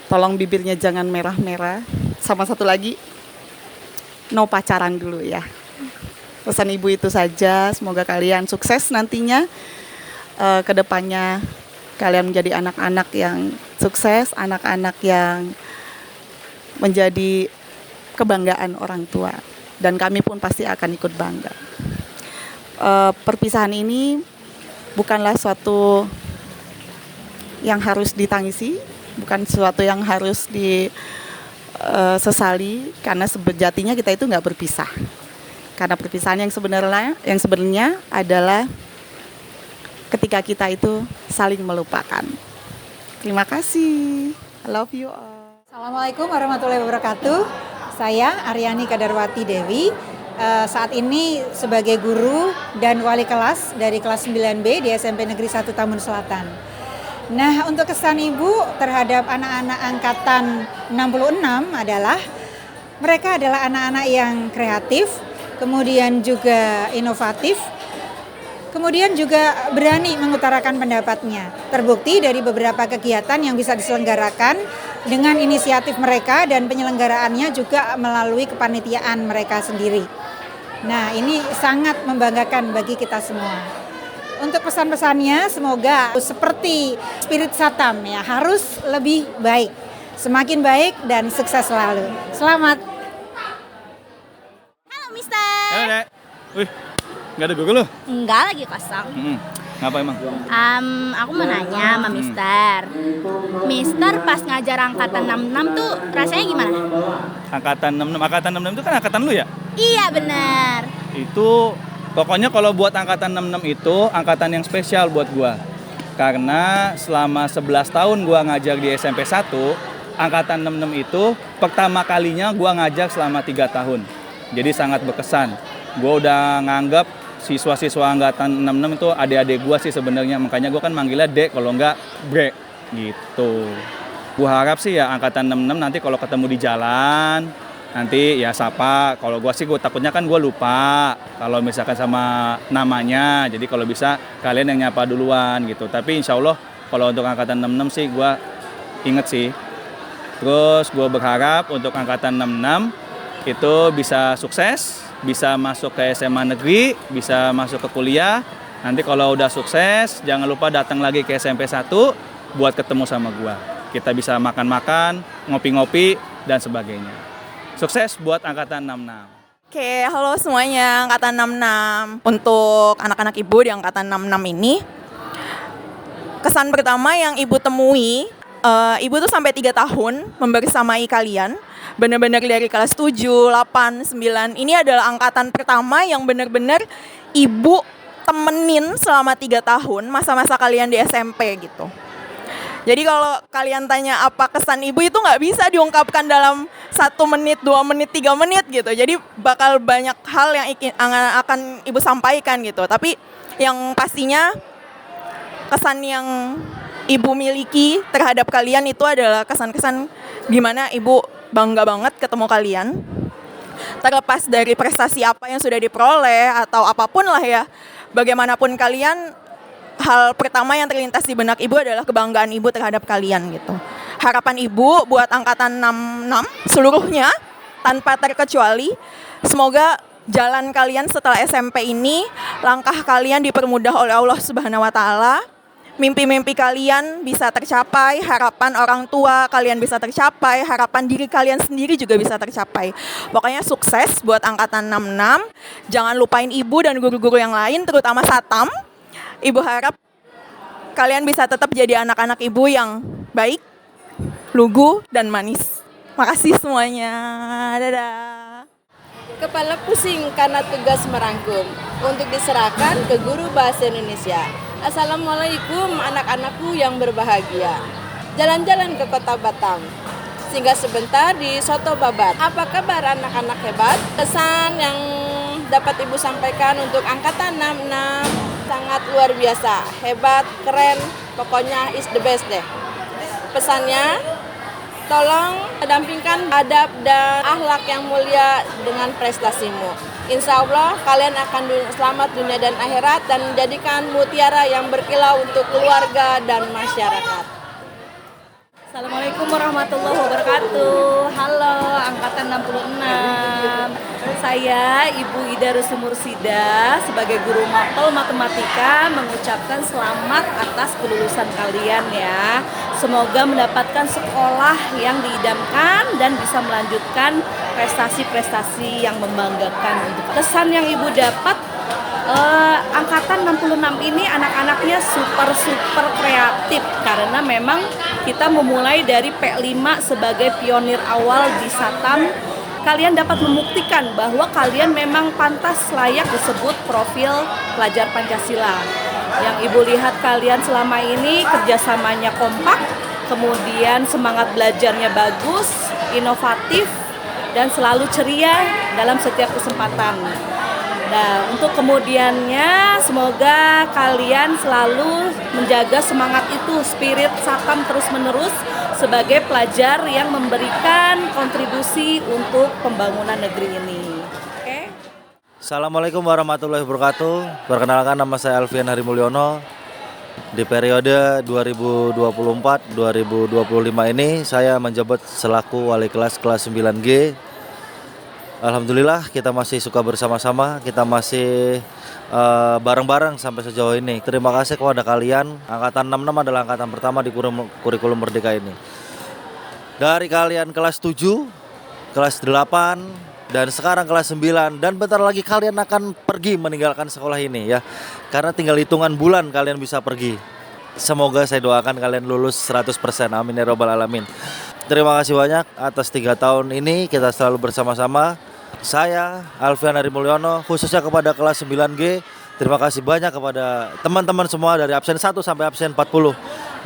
Tolong bibirnya jangan merah-merah. Sama satu lagi, no pacaran dulu ya. Pesan Ibu itu saja. Semoga kalian sukses nantinya. Kedepannya kalian menjadi anak-anak yang sukses, anak-anak yang menjadi kebanggaan orang tua. Dan kami pun pasti akan ikut bangga. Perpisahan ini bukanlah suatu yang harus ditangisi, bukan sesuatu yang harus disesali, karena sejatinya kita itu nggak berpisah. Karena perpisahan yang sebenarnya adalah ketika kita itu saling melupakan. Terima kasih. I love you all. Assalamualaikum warahmatullahi wabarakatuh. Saya Aryani Kadarwati Dewi. Saat ini sebagai guru dan wali kelas dari kelas 9B di SMP Negeri 1 Tambun Selatan. Nah, untuk kesan Ibu terhadap anak-anak angkatan 66 adalah mereka adalah anak-anak yang kreatif, kemudian juga inovatif, kemudian juga berani mengutarakan pendapatnya. Terbukti dari beberapa kegiatan yang bisa diselenggarakan dengan inisiatif mereka dan penyelenggaraannya juga melalui kepanitiaan mereka sendiri. Nah, ini sangat membanggakan bagi kita semua. Untuk pesan-pesannya semoga seperti spirit Satam ya, harus lebih baik, semakin baik dan sukses selalu. Selamat. Halo Mister. Halo Dek. Wih, nggak ada Google lo? Enggak, lagi kosong. Ngapa emang? Aku mau nanya sama Mister. Mister pas ngajar angkatan 66 tuh rasanya gimana? Angkatan 66 itu kan angkatan lu ya? Iya benar. Itu pokoknya kalau buat angkatan 66 itu angkatan yang spesial buat gua. Karena selama 11 tahun gua ngajar di SMP 1, angkatan 66 itu pertama kalinya gua ngajar selama 3 tahun. Jadi sangat berkesan. Gua udah nganggap siswa-siswa angkatan 66 itu adik-adik gua sih sebenarnya. Makanya gua kan manggilnya Dek, kalau enggak Bre gitu. Gua harap sih ya angkatan 66 nanti kalau ketemu di jalan nanti ya sapa. Kalau gue sih takutnya kan gue lupa kalau misalkan sama namanya. Jadi kalau bisa kalian yang nyapa duluan gitu. Tapi insya Allah kalau untuk angkatan 66 sih gue inget sih. Terus gue berharap untuk angkatan 66 itu bisa sukses, bisa masuk ke SMA negeri, bisa masuk ke kuliah. Nanti kalau udah sukses jangan lupa datang lagi ke SMP 1 buat ketemu sama gue. Kita bisa makan-makan, ngopi-ngopi dan sebagainya. Sukses buat angkatan 66. Oke, halo semuanya, angkatan 66. Untuk anak-anak Ibu di angkatan 66 ini, kesan pertama yang Ibu temui, Ibu tuh sampai 3 tahun membersamai kalian, benar-benar dari kelas 7, 8, 9. Ini adalah angkatan pertama yang benar-benar Ibu temenin selama 3 tahun masa-masa kalian di SMP gitu. Jadi kalau kalian tanya apa kesan Ibu itu nggak bisa diungkapkan dalam 1 menit, 2 menit, 3 menit gitu. Jadi bakal banyak hal yang akan Ibu sampaikan gitu. Tapi yang pastinya kesan yang Ibu miliki terhadap kalian itu adalah kesan-kesan gimana Ibu bangga banget ketemu kalian. Terlepas dari prestasi apa yang sudah diperoleh atau apapun lah ya. Bagaimanapun kalian, hal pertama yang terlintas di benak Ibu adalah kebanggaan Ibu terhadap kalian gitu. Harapan Ibu buat angkatan 66 seluruhnya tanpa terkecuali. Semoga jalan kalian setelah SMP ini, langkah kalian dipermudah oleh Allah Subhanahu wa taala. Mimpi-mimpi kalian bisa tercapai, harapan orang tua kalian bisa tercapai, harapan diri kalian sendiri juga bisa tercapai. Pokoknya sukses buat angkatan 66. Jangan lupain ibu dan guru-guru yang lain, terutama Satam. Ibu harap kalian bisa tetap jadi anak-anak ibu yang baik, lugu, dan manis. Makasih semuanya. Dadah. Kepala pusing karena tugas merangkum untuk diserahkan ke guru bahasa Indonesia. Assalamualaikum anak-anakku yang berbahagia. Jalan-jalan ke kota Batam, singgah sebentar di Soto Babat. Apa kabar anak-anak hebat? Pesan yang dapat Ibu sampaikan untuk angkatan 66 sangat luar biasa, hebat, keren, pokoknya is the best deh. Pesannya, tolong dampingkan adab dan akhlak yang mulia dengan prestasimu. Insya Allah kalian akan selamat dunia dan akhirat dan menjadikan mutiara yang berkilau untuk keluarga dan masyarakat. Assalamualaikum warahmatullahi wabarakatuh. Halo angkatan 66. Saya Ibu Ida Rusumursida sebagai guru mapel matematika mengucapkan selamat atas kelulusan kalian ya. Semoga mendapatkan sekolah yang diidamkan dan bisa melanjutkan prestasi-prestasi yang membanggakan. Untuk kesan yang Ibu dapat, angkatan 66 ini anak-anaknya super kreatif karena memang kita memulai dari P5 sebagai pionir awal di Satam. Kalian dapat membuktikan bahwa kalian memang pantas layak disebut profil pelajar Pancasila. Yang Ibu lihat kalian selama ini kerjasamanya kompak, kemudian semangat belajarnya bagus, inovatif, dan selalu ceria dalam setiap kesempatan. Nah, untuk kemudiannya semoga kalian selalu menjaga semangat itu, spirit Satam terus-menerus sebagai pelajar yang memberikan kontribusi untuk pembangunan negeri ini. Oke. Assalamualaikum warahmatullahi wabarakatuh. Perkenalkan, nama saya Alfian Harimulyono. Di periode 2024-2025 ini saya menjabat selaku wali kelas 9G. Alhamdulillah kita masih suka bersama-sama, kita masih bareng-bareng sampai sejauh ini. Terima kasih kepada kalian. Angkatan 66 adalah angkatan pertama di kurikulum Merdeka ini. Dari kalian kelas 7, kelas 8, dan sekarang kelas 9, dan bentar lagi kalian akan pergi meninggalkan sekolah ini ya. Karena tinggal hitungan bulan kalian bisa pergi. Semoga saya doakan kalian lulus 100%. Amin ya robbal alamin. Terima kasih banyak atas 3 tahun ini kita selalu bersama-sama. Saya Alfian Harimulyono, khususnya kepada kelas 9G, terima kasih banyak kepada teman-teman semua dari absen 1 sampai absen 40.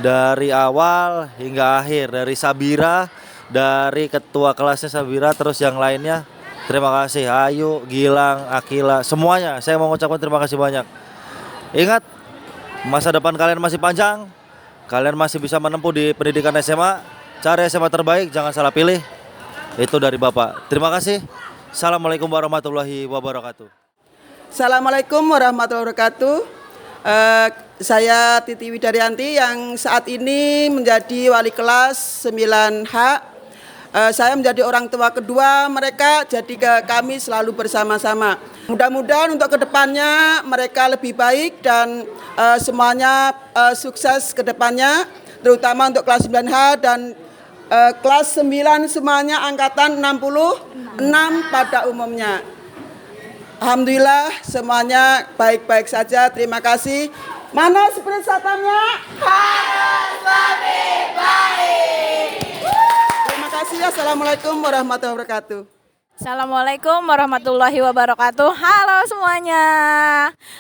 Dari awal hingga akhir, dari Sabira, dari ketua kelasnya Sabira, terus yang lainnya. Terima kasih, Ayu, Gilang, Akila, semuanya. Saya mau mengucapkan terima kasih banyak. Ingat, masa depan kalian masih panjang. Kalian masih bisa menempuh di pendidikan SMA. Cari SMA terbaik, jangan salah pilih. Itu dari Bapak. Terima kasih. Assalamualaikum warahmatullahi wabarakatuh. Assalamualaikum warahmatullahi wabarakatuh. Saya Titi Widaryanti yang saat ini menjadi wali kelas 9H. Saya menjadi orang tua kedua mereka, jadi kami selalu bersama-sama. Mudah-mudahan untuk kedepannya mereka lebih baik dan semuanya sukses kedepannya, terutama untuk kelas 9H dan kelas 9 semuanya angkatan 66 pada umumnya. Alhamdulillah semuanya baik-baik saja. Terima kasih. Mana spirit Satamnya? Harus lebih baik. Terima kasih. Assalamualaikum warahmatullahi wabarakatuh. Assalamualaikum warahmatullahi wabarakatuh. Halo semuanya.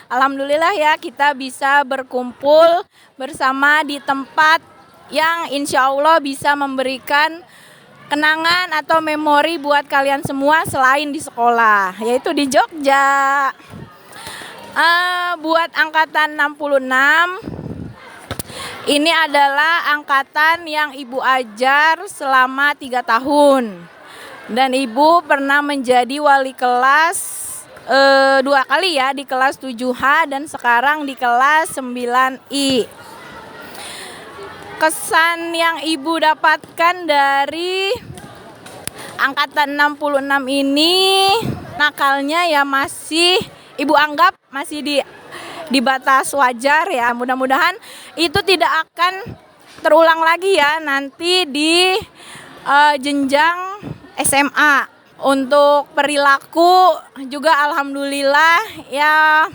Alhamdulillah ya kita bisa berkumpul bersama di tempat yang insya Allah bisa memberikan kenangan atau memori buat kalian semua selain di sekolah, yaitu di Jogja. Buat angkatan 66, ini adalah angkatan yang Ibu ajar selama 3 tahun. Dan Ibu pernah menjadi wali kelas 2 kali ya, di kelas 7H dan sekarang di kelas 9I. Kesan yang Ibu dapatkan dari angkatan 66 ini nakalnya ya masih Ibu anggap masih di batas wajar ya. Mudah-mudahan itu tidak akan terulang lagi ya nanti di jenjang SMA. Untuk perilaku juga alhamdulillah ya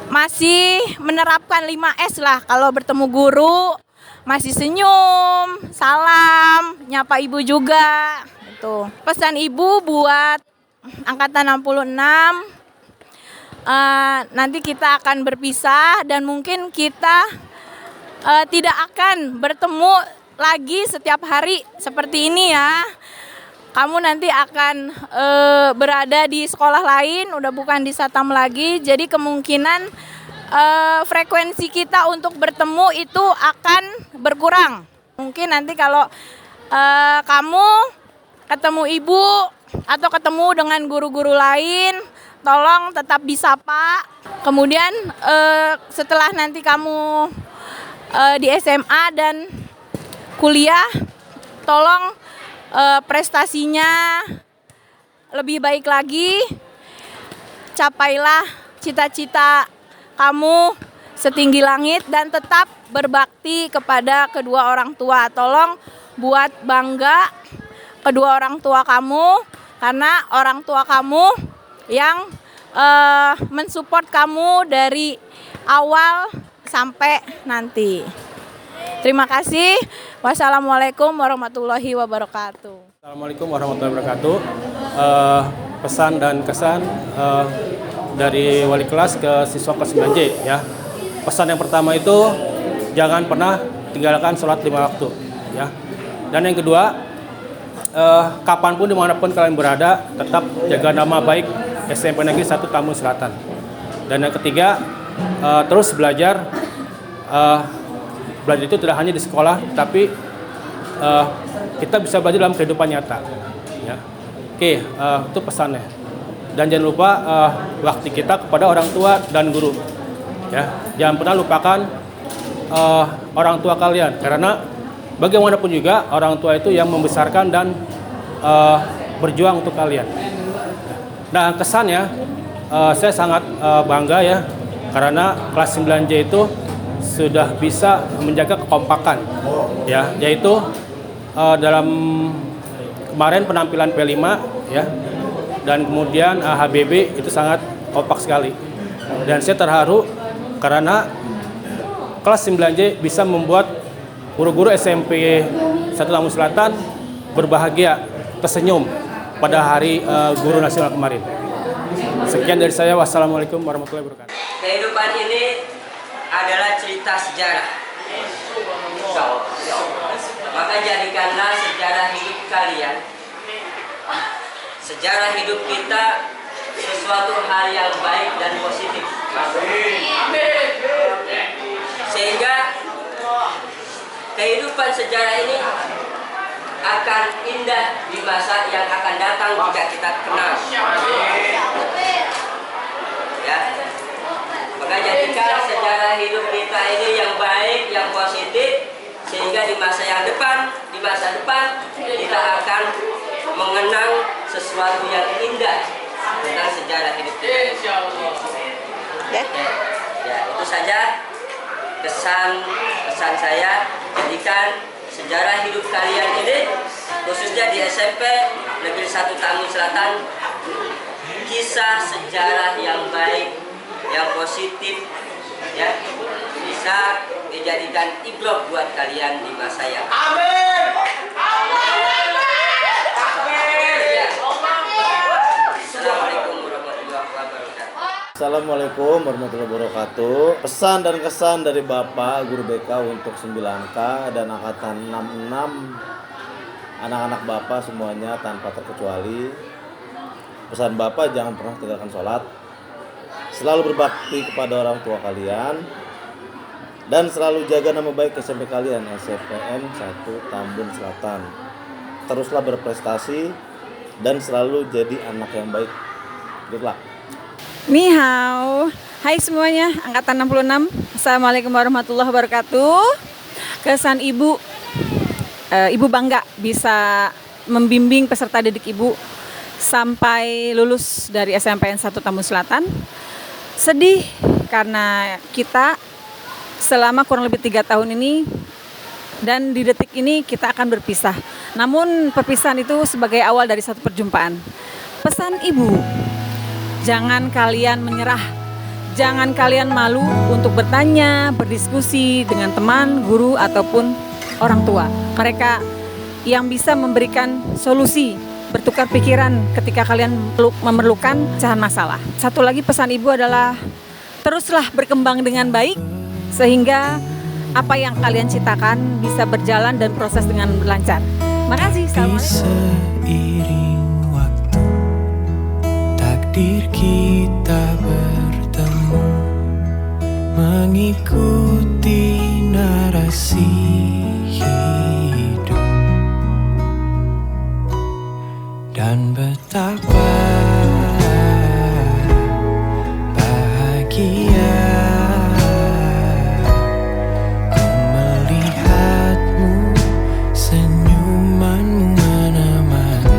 masih menerapkan 5S lah. Kalau bertemu guru masih senyum, salam, nyapa ibu juga. Itu pesan ibu buat angkatan 66. Nanti kita akan berpisah dan mungkin kita tidak akan bertemu lagi setiap hari seperti ini ya. Kamu nanti akan berada di sekolah lain, udah bukan di Satam lagi. Jadi kemungkinan frekuensi kita untuk bertemu itu akan berkurang. Mungkin nanti kalau kamu ketemu ibu atau ketemu dengan guru-guru lain, tolong tetap disapa. Kemudian setelah nanti kamu di SMA dan kuliah, tolong prestasinya lebih baik lagi. Capailah cita-cita kamu setinggi langit dan tetap berbakti kepada kedua orang tua. Tolong buat bangga kedua orang tua kamu, karena orang tua kamu yang mensupport kamu dari awal sampai nanti. Terima kasih. Wassalamualaikum warahmatullahi wabarakatuh. Assalamualaikum warahmatullahi wabarakatuh. Pesan dan kesan dari wali kelas ke siswa kelas 9J ya. Pesan yang pertama itu jangan pernah tinggalkan sholat 5 waktu ya. Dan yang kedua, kapanpun dimanapun kalian berada, tetap jaga nama baik SMP Negeri 1 Tambun Selatan. Dan yang ketiga, terus belajar. Belajar itu tidak hanya di sekolah, tapi kita bisa belajar dalam kehidupan nyata. Ya. Oke, itu pesannya. Dan jangan lupa bakti kita kepada orang tua dan guru. Ya, jangan pernah lupakan orang tua kalian, karena bagaimanapun juga orang tua itu yang membesarkan dan berjuang untuk kalian. Nah, kesannya saya sangat bangga ya, karena kelas 9J itu sudah bisa menjaga kekompakan, ya, yaitu dalam kemarin penampilan P5 ya, dan kemudian HBB itu sangat kompak sekali. Dan saya terharu karena kelas 9J bisa membuat guru-guru SMP 1 Tambun Selatan berbahagia, tersenyum pada hari Guru Nasional kemarin. Sekian dari saya. Wassalamualaikum warahmatullahi wabarakatuh. Kehidupan ini adalah cerita sejarah. Maka jadikanlah sejarah hidup kalian, sejarah hidup kita, sesuatu hal yang baik dan positif. Sehingga kehidupan sejarah ini akan indah di masa yang akan datang jika kita kenal. Ya. Maka jadikan sejarah hidup kita ini yang baik, yang positif, sehingga di masa depan kita akan mengenang sesuatu yang indah tentang sejarah hidup kita. Ya, itu saja kesan saya. Jadikan sejarah hidup kalian ini, khususnya di SMP Negeri 1 Tambun Selatan, kisah sejarah yang baik, yang positif, ya, bisa dijadikan ibrah buat kalian di masa yang amin. Assalamualaikum warahmatullahi wabarakatuh. Assalamualaikum warahmatullahi wabarakatuh. Pesan dan kesan dari Bapak Guru BK untuk 9K dan angkatan 66, anak-anak Bapak semuanya tanpa terkecuali. Pesan Bapak, jangan pernah tinggalkan sholat, selalu berbakti kepada orang tua kalian, dan selalu jaga nama baik SMP kalian, SMPN 1 Tambun Selatan. Teruslah berprestasi dan selalu jadi anak yang baik. Good luck. Ni hao. Hai semuanya, angkatan 66. Assalamualaikum warahmatullahi wabarakatuh. Kesan Ibu bangga bisa membimbing peserta didik Ibu sampai lulus dari SMPN 1 Tambun Selatan. Sedih karena kita selama kurang lebih 3 tahun ini dan di detik ini kita akan berpisah. Namun perpisahan itu sebagai awal dari satu perjumpaan. Pesan Ibu, jangan kalian menyerah, jangan kalian malu untuk bertanya, berdiskusi dengan teman, guru, ataupun orang tua. Mereka yang bisa memberikan solusi, bertukar pikiran ketika kalian memerlukan pecahan masalah. Satu lagi pesan Ibu adalah teruslah berkembang dengan baik sehingga apa yang kalian ciptakan bisa berjalan dan proses dengan lancar. Makasih. Seiring waktu takdir kita bertemu mengikuti narasi hidup dan betapa bahagia ku melihatmu, senyumanmu menemani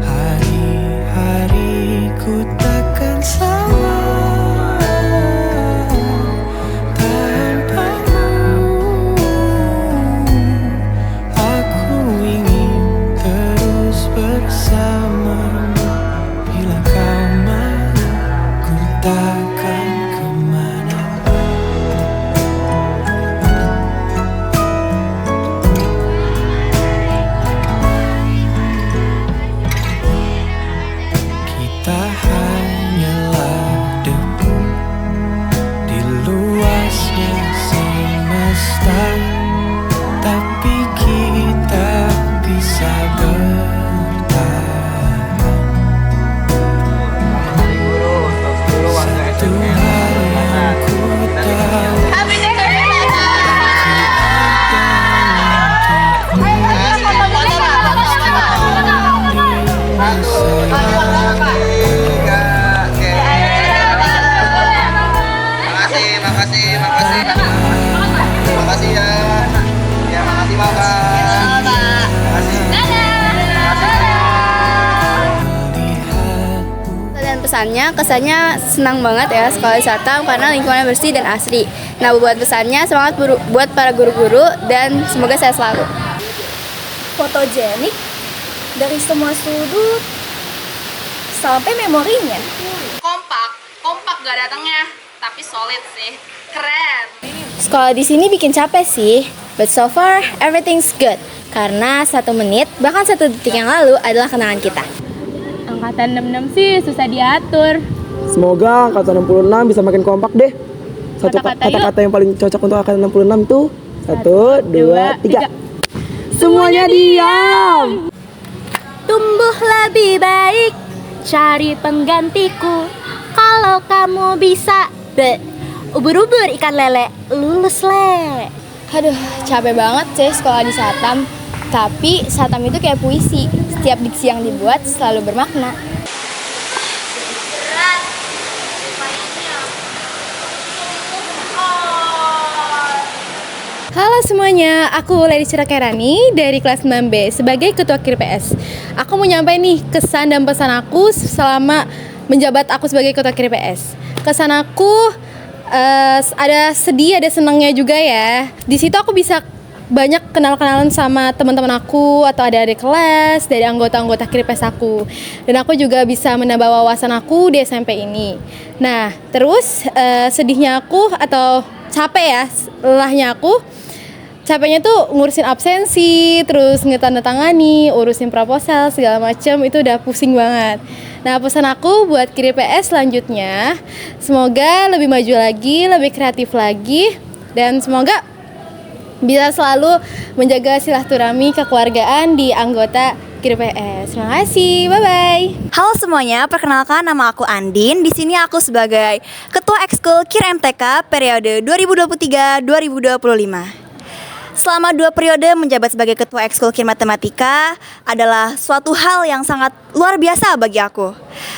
hari-hariku takkan sama tanpamu. Aku ingin terus bersamamu, bila kau mau ku takkan kemana. Kita hanyalah debu di luasnya semesta, tapi kita bisa bertahan. Satu hal yang ku tahu, Makasih ya. Ya, makasih Bapak. Dan pesannya, kesannya senang banget ya sekolah di Satam karena lingkungannya bersih dan asri. Nah, buat pesannya semangat buat para guru-guru dan semoga saya selalu. Fotogenik dari semua sudut sampai memorinya. Kompak gak datangnya, tapi solid sih, keren. Sekolah di sini bikin capek sih, but so far everything's good. Karena 1 menit, bahkan 1 detik yang lalu adalah kenangan kita. Angkatan 66 sih susah diatur. Semoga angkatan 66 bisa makin kompak deh. Satu kata-kata yang paling cocok untuk angkatan 66 tuh 1, 2, 3. Semuanya diam. Tumbuh lebih baik, cari penggantiku. Kalau kamu bisa, ubur-ubur ikan lele, lulus le. Aduh, capek banget sih sekolah di Satam. Tapi Satam itu kayak puisi, setiap diksi yang dibuat selalu bermakna. Halo semuanya, aku Lady Cirakerani dari kelas 9B sebagai Ketua KIRPS. Aku mau nyampe nih kesan dan pesan aku selama menjabat aku sebagai Ketua KIRPS. Kesan aku ada sedih, ada senangnya juga ya. Di situ aku bisa banyak kenal-kenalan sama teman-teman aku atau adik-adik kelas dari anggota-anggota KIRPS aku. Dan aku juga bisa menambah wawasan aku di SMP ini. Nah, terus sedihnya aku atau capek ya, lelahnya aku, capeknya tuh ngurusin absensi, terus ngetandatangani, urusin proposal segala macam, itu udah pusing banget. Nah, pesan aku buat KIRPS selanjutnya, semoga lebih maju lagi, lebih kreatif lagi, dan semoga bisa selalu menjaga silaturahmi kekeluargaan di anggota KIRPS. Terima kasih, bye-bye. Halo semuanya, perkenalkan nama aku Andin. Di sini aku sebagai Ketua Ekskul KIR MTK periode 2023-2025. Selama 2 periode menjabat sebagai Ketua Ekskul KIR Matematika adalah suatu hal yang sangat luar biasa bagi aku.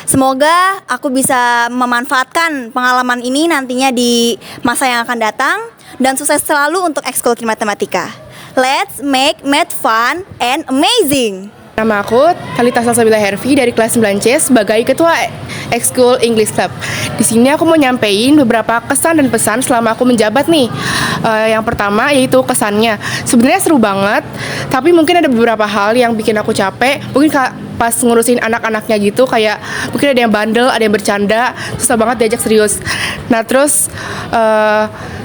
Semoga aku bisa memanfaatkan pengalaman ini nantinya di masa yang akan datang dan sukses selalu untuk Ekskul KIR Matematika. Let's make math fun and amazing. Nama aku Thalita Salsabila Hervi dari kelas 9C sebagai Ketua Ekskul English Club. Di sini aku mau nyampein beberapa kesan dan pesan selama aku menjabat nih. Yang pertama yaitu kesannya. Sebenarnya seru banget, tapi mungkin ada beberapa hal yang bikin aku capek. Mungkin pas ngurusin anak-anaknya gitu, kayak mungkin ada yang bandel, ada yang bercanda, susah banget diajak serius. Nah terus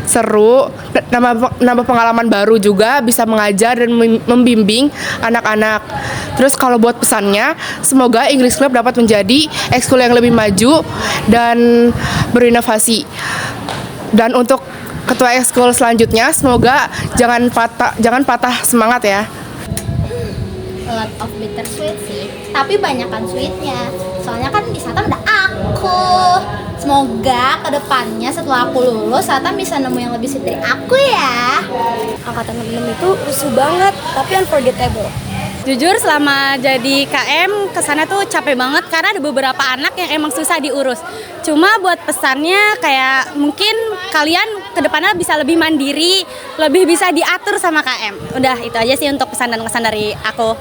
seru, nambah pengalaman baru juga, bisa mengajar dan membimbing anak-anak. Terus kalau buat pesannya, semoga English Club dapat menjadi ekskul yang lebih maju dan berinovasi. Dan untuk ketua ekskul selanjutnya, semoga jangan patah semangat ya. A lot of bittersweet sih, tapi banyakan sweetnya. Soalnya kan di Satam ada aku. Semoga kedepannya setelah aku lulus, Satam bisa nemu yang lebih sweet dari aku ya. Angkatan 66 itu rusuh banget, tapi unforgettable. Jujur selama jadi KM kesana tuh capek banget karena ada beberapa anak yang emang susah diurus. Cuma buat pesannya kayak mungkin kalian kedepannya bisa lebih mandiri, lebih bisa diatur sama KM. Udah itu aja sih untuk pesan dan kesan dari aku.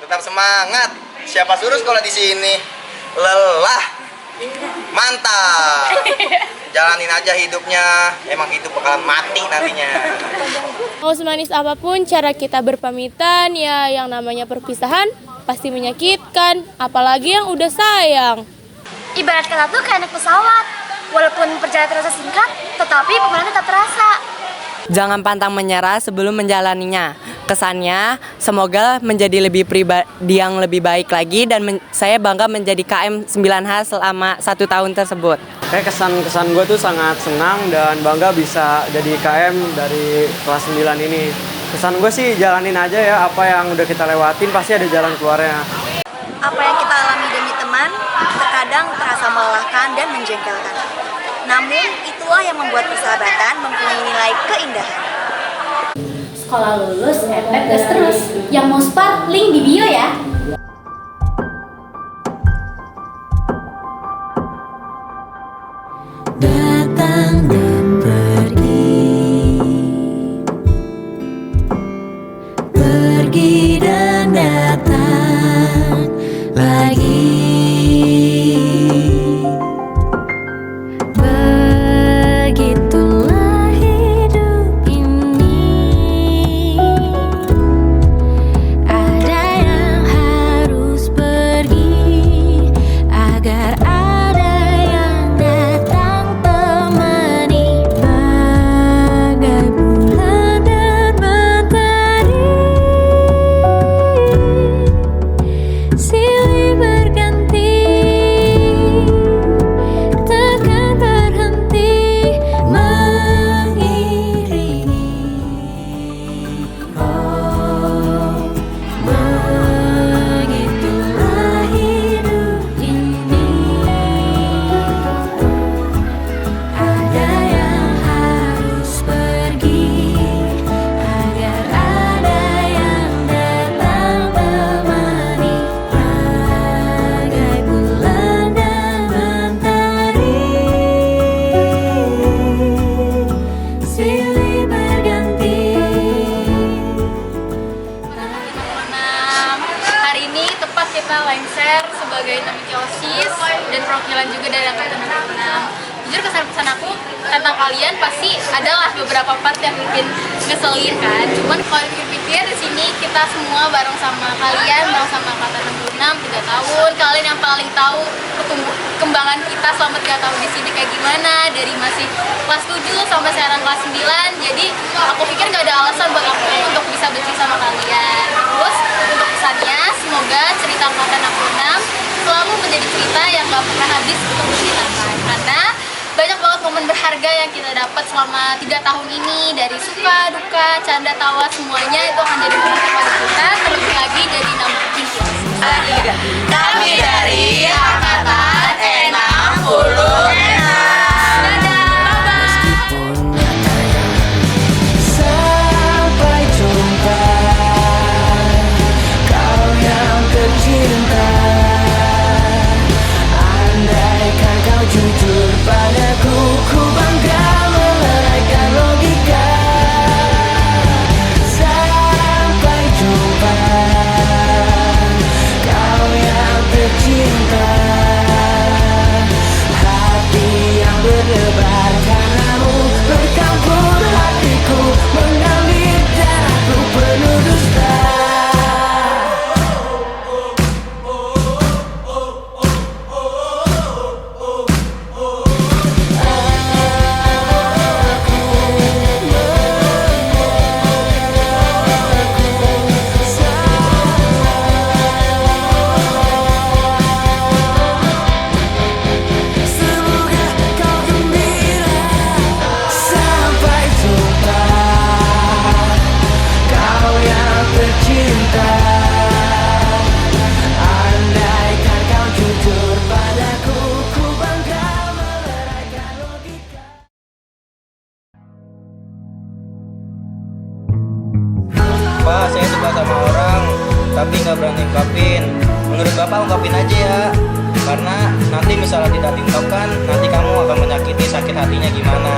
Tetap semangat. Siapa suruh sekolah di sini? Lelah. Mantap. Jalanin aja hidupnya. Emang hidup bakalan mati nantinya. Mau semanis apapun cara kita berpamitan, ya yang namanya perpisahan pasti menyakitkan, apalagi yang udah sayang. Ibarat kata tuh kayak naik pesawat. Walaupun perjalanan terasa singkat, tetapi perjalanan tetap terasa. Jangan pantang menyerah sebelum menjalaninya. Kesannya, semoga menjadi pribadi yang lebih baik lagi dan saya bangga menjadi KM 9H selama 1 tahun tersebut. Kayak kesan gue tuh sangat senang dan bangga bisa jadi KM dari kelas 9 ini. Kesan gue sih jalanin aja ya, apa yang udah kita lewatin pasti ada jalan keluarnya. Apa yang kita alami demi teman terkadang terasa melelahkan dan menjengkelkan. Namun itulah yang membuat persahabatan mempunyai nilai keindahan. Sekolah lulus, gas terus. Yang mau start, link di bio ya. Datang dan pergi dan datang lagi. Begitulah hidup ini. Ada yang harus pergi agar ada yang datang temani. Bagai bulan dan mentari silih berganti, takkan berhenti mengiringi. Oh, begitulah hidup ini. Ada yang harus pergi agar ada yang datang temani. Bagai bulan dan mentari silih berganti. Hari ini tepat kita lengser sebagai panitia OSIS dan perwakilan juga dari angkatan 66. Jujur kesan-pesan aku tentang kalian pasti adalah beberapa part yang bikin ngeselin kan. Cuman kalau dipikir-pikir di sini kita semua bareng sama kalian, bareng sama angkatan 66 3 tahun. Kalian yang paling tahu perkembangan kita selama 3 tahun di sini kayak gimana, dari masih kelas 7 sampai sekarang kelas 9. Jadi aku pikir gak ada alasan buat aku untuk bisa benci sama kalian. Terus untuk pesannya, semoga cerita angkatan 66 selalu menjadi cerita yang gak pernah habis untuk diceritakan. Karena banyak banget momen berharga yang kita dapat selama 3 tahun ini, dari suka, duka, canda, tawa, semuanya itu akan jadi momen terbaik kita, terlebih lagi jadi nama tinggi. Kami dari angkatan 66. Sampai jumpa, kau yang tercinta. Andaikan kau jujur padaku, ku bangga melalaikan logika. Sampai jumpa, apa-apa ungkapin aja ya. Karena nanti misalnya tidak diungkapkan, nanti kamu akan menyakiti sakit hatinya gimana.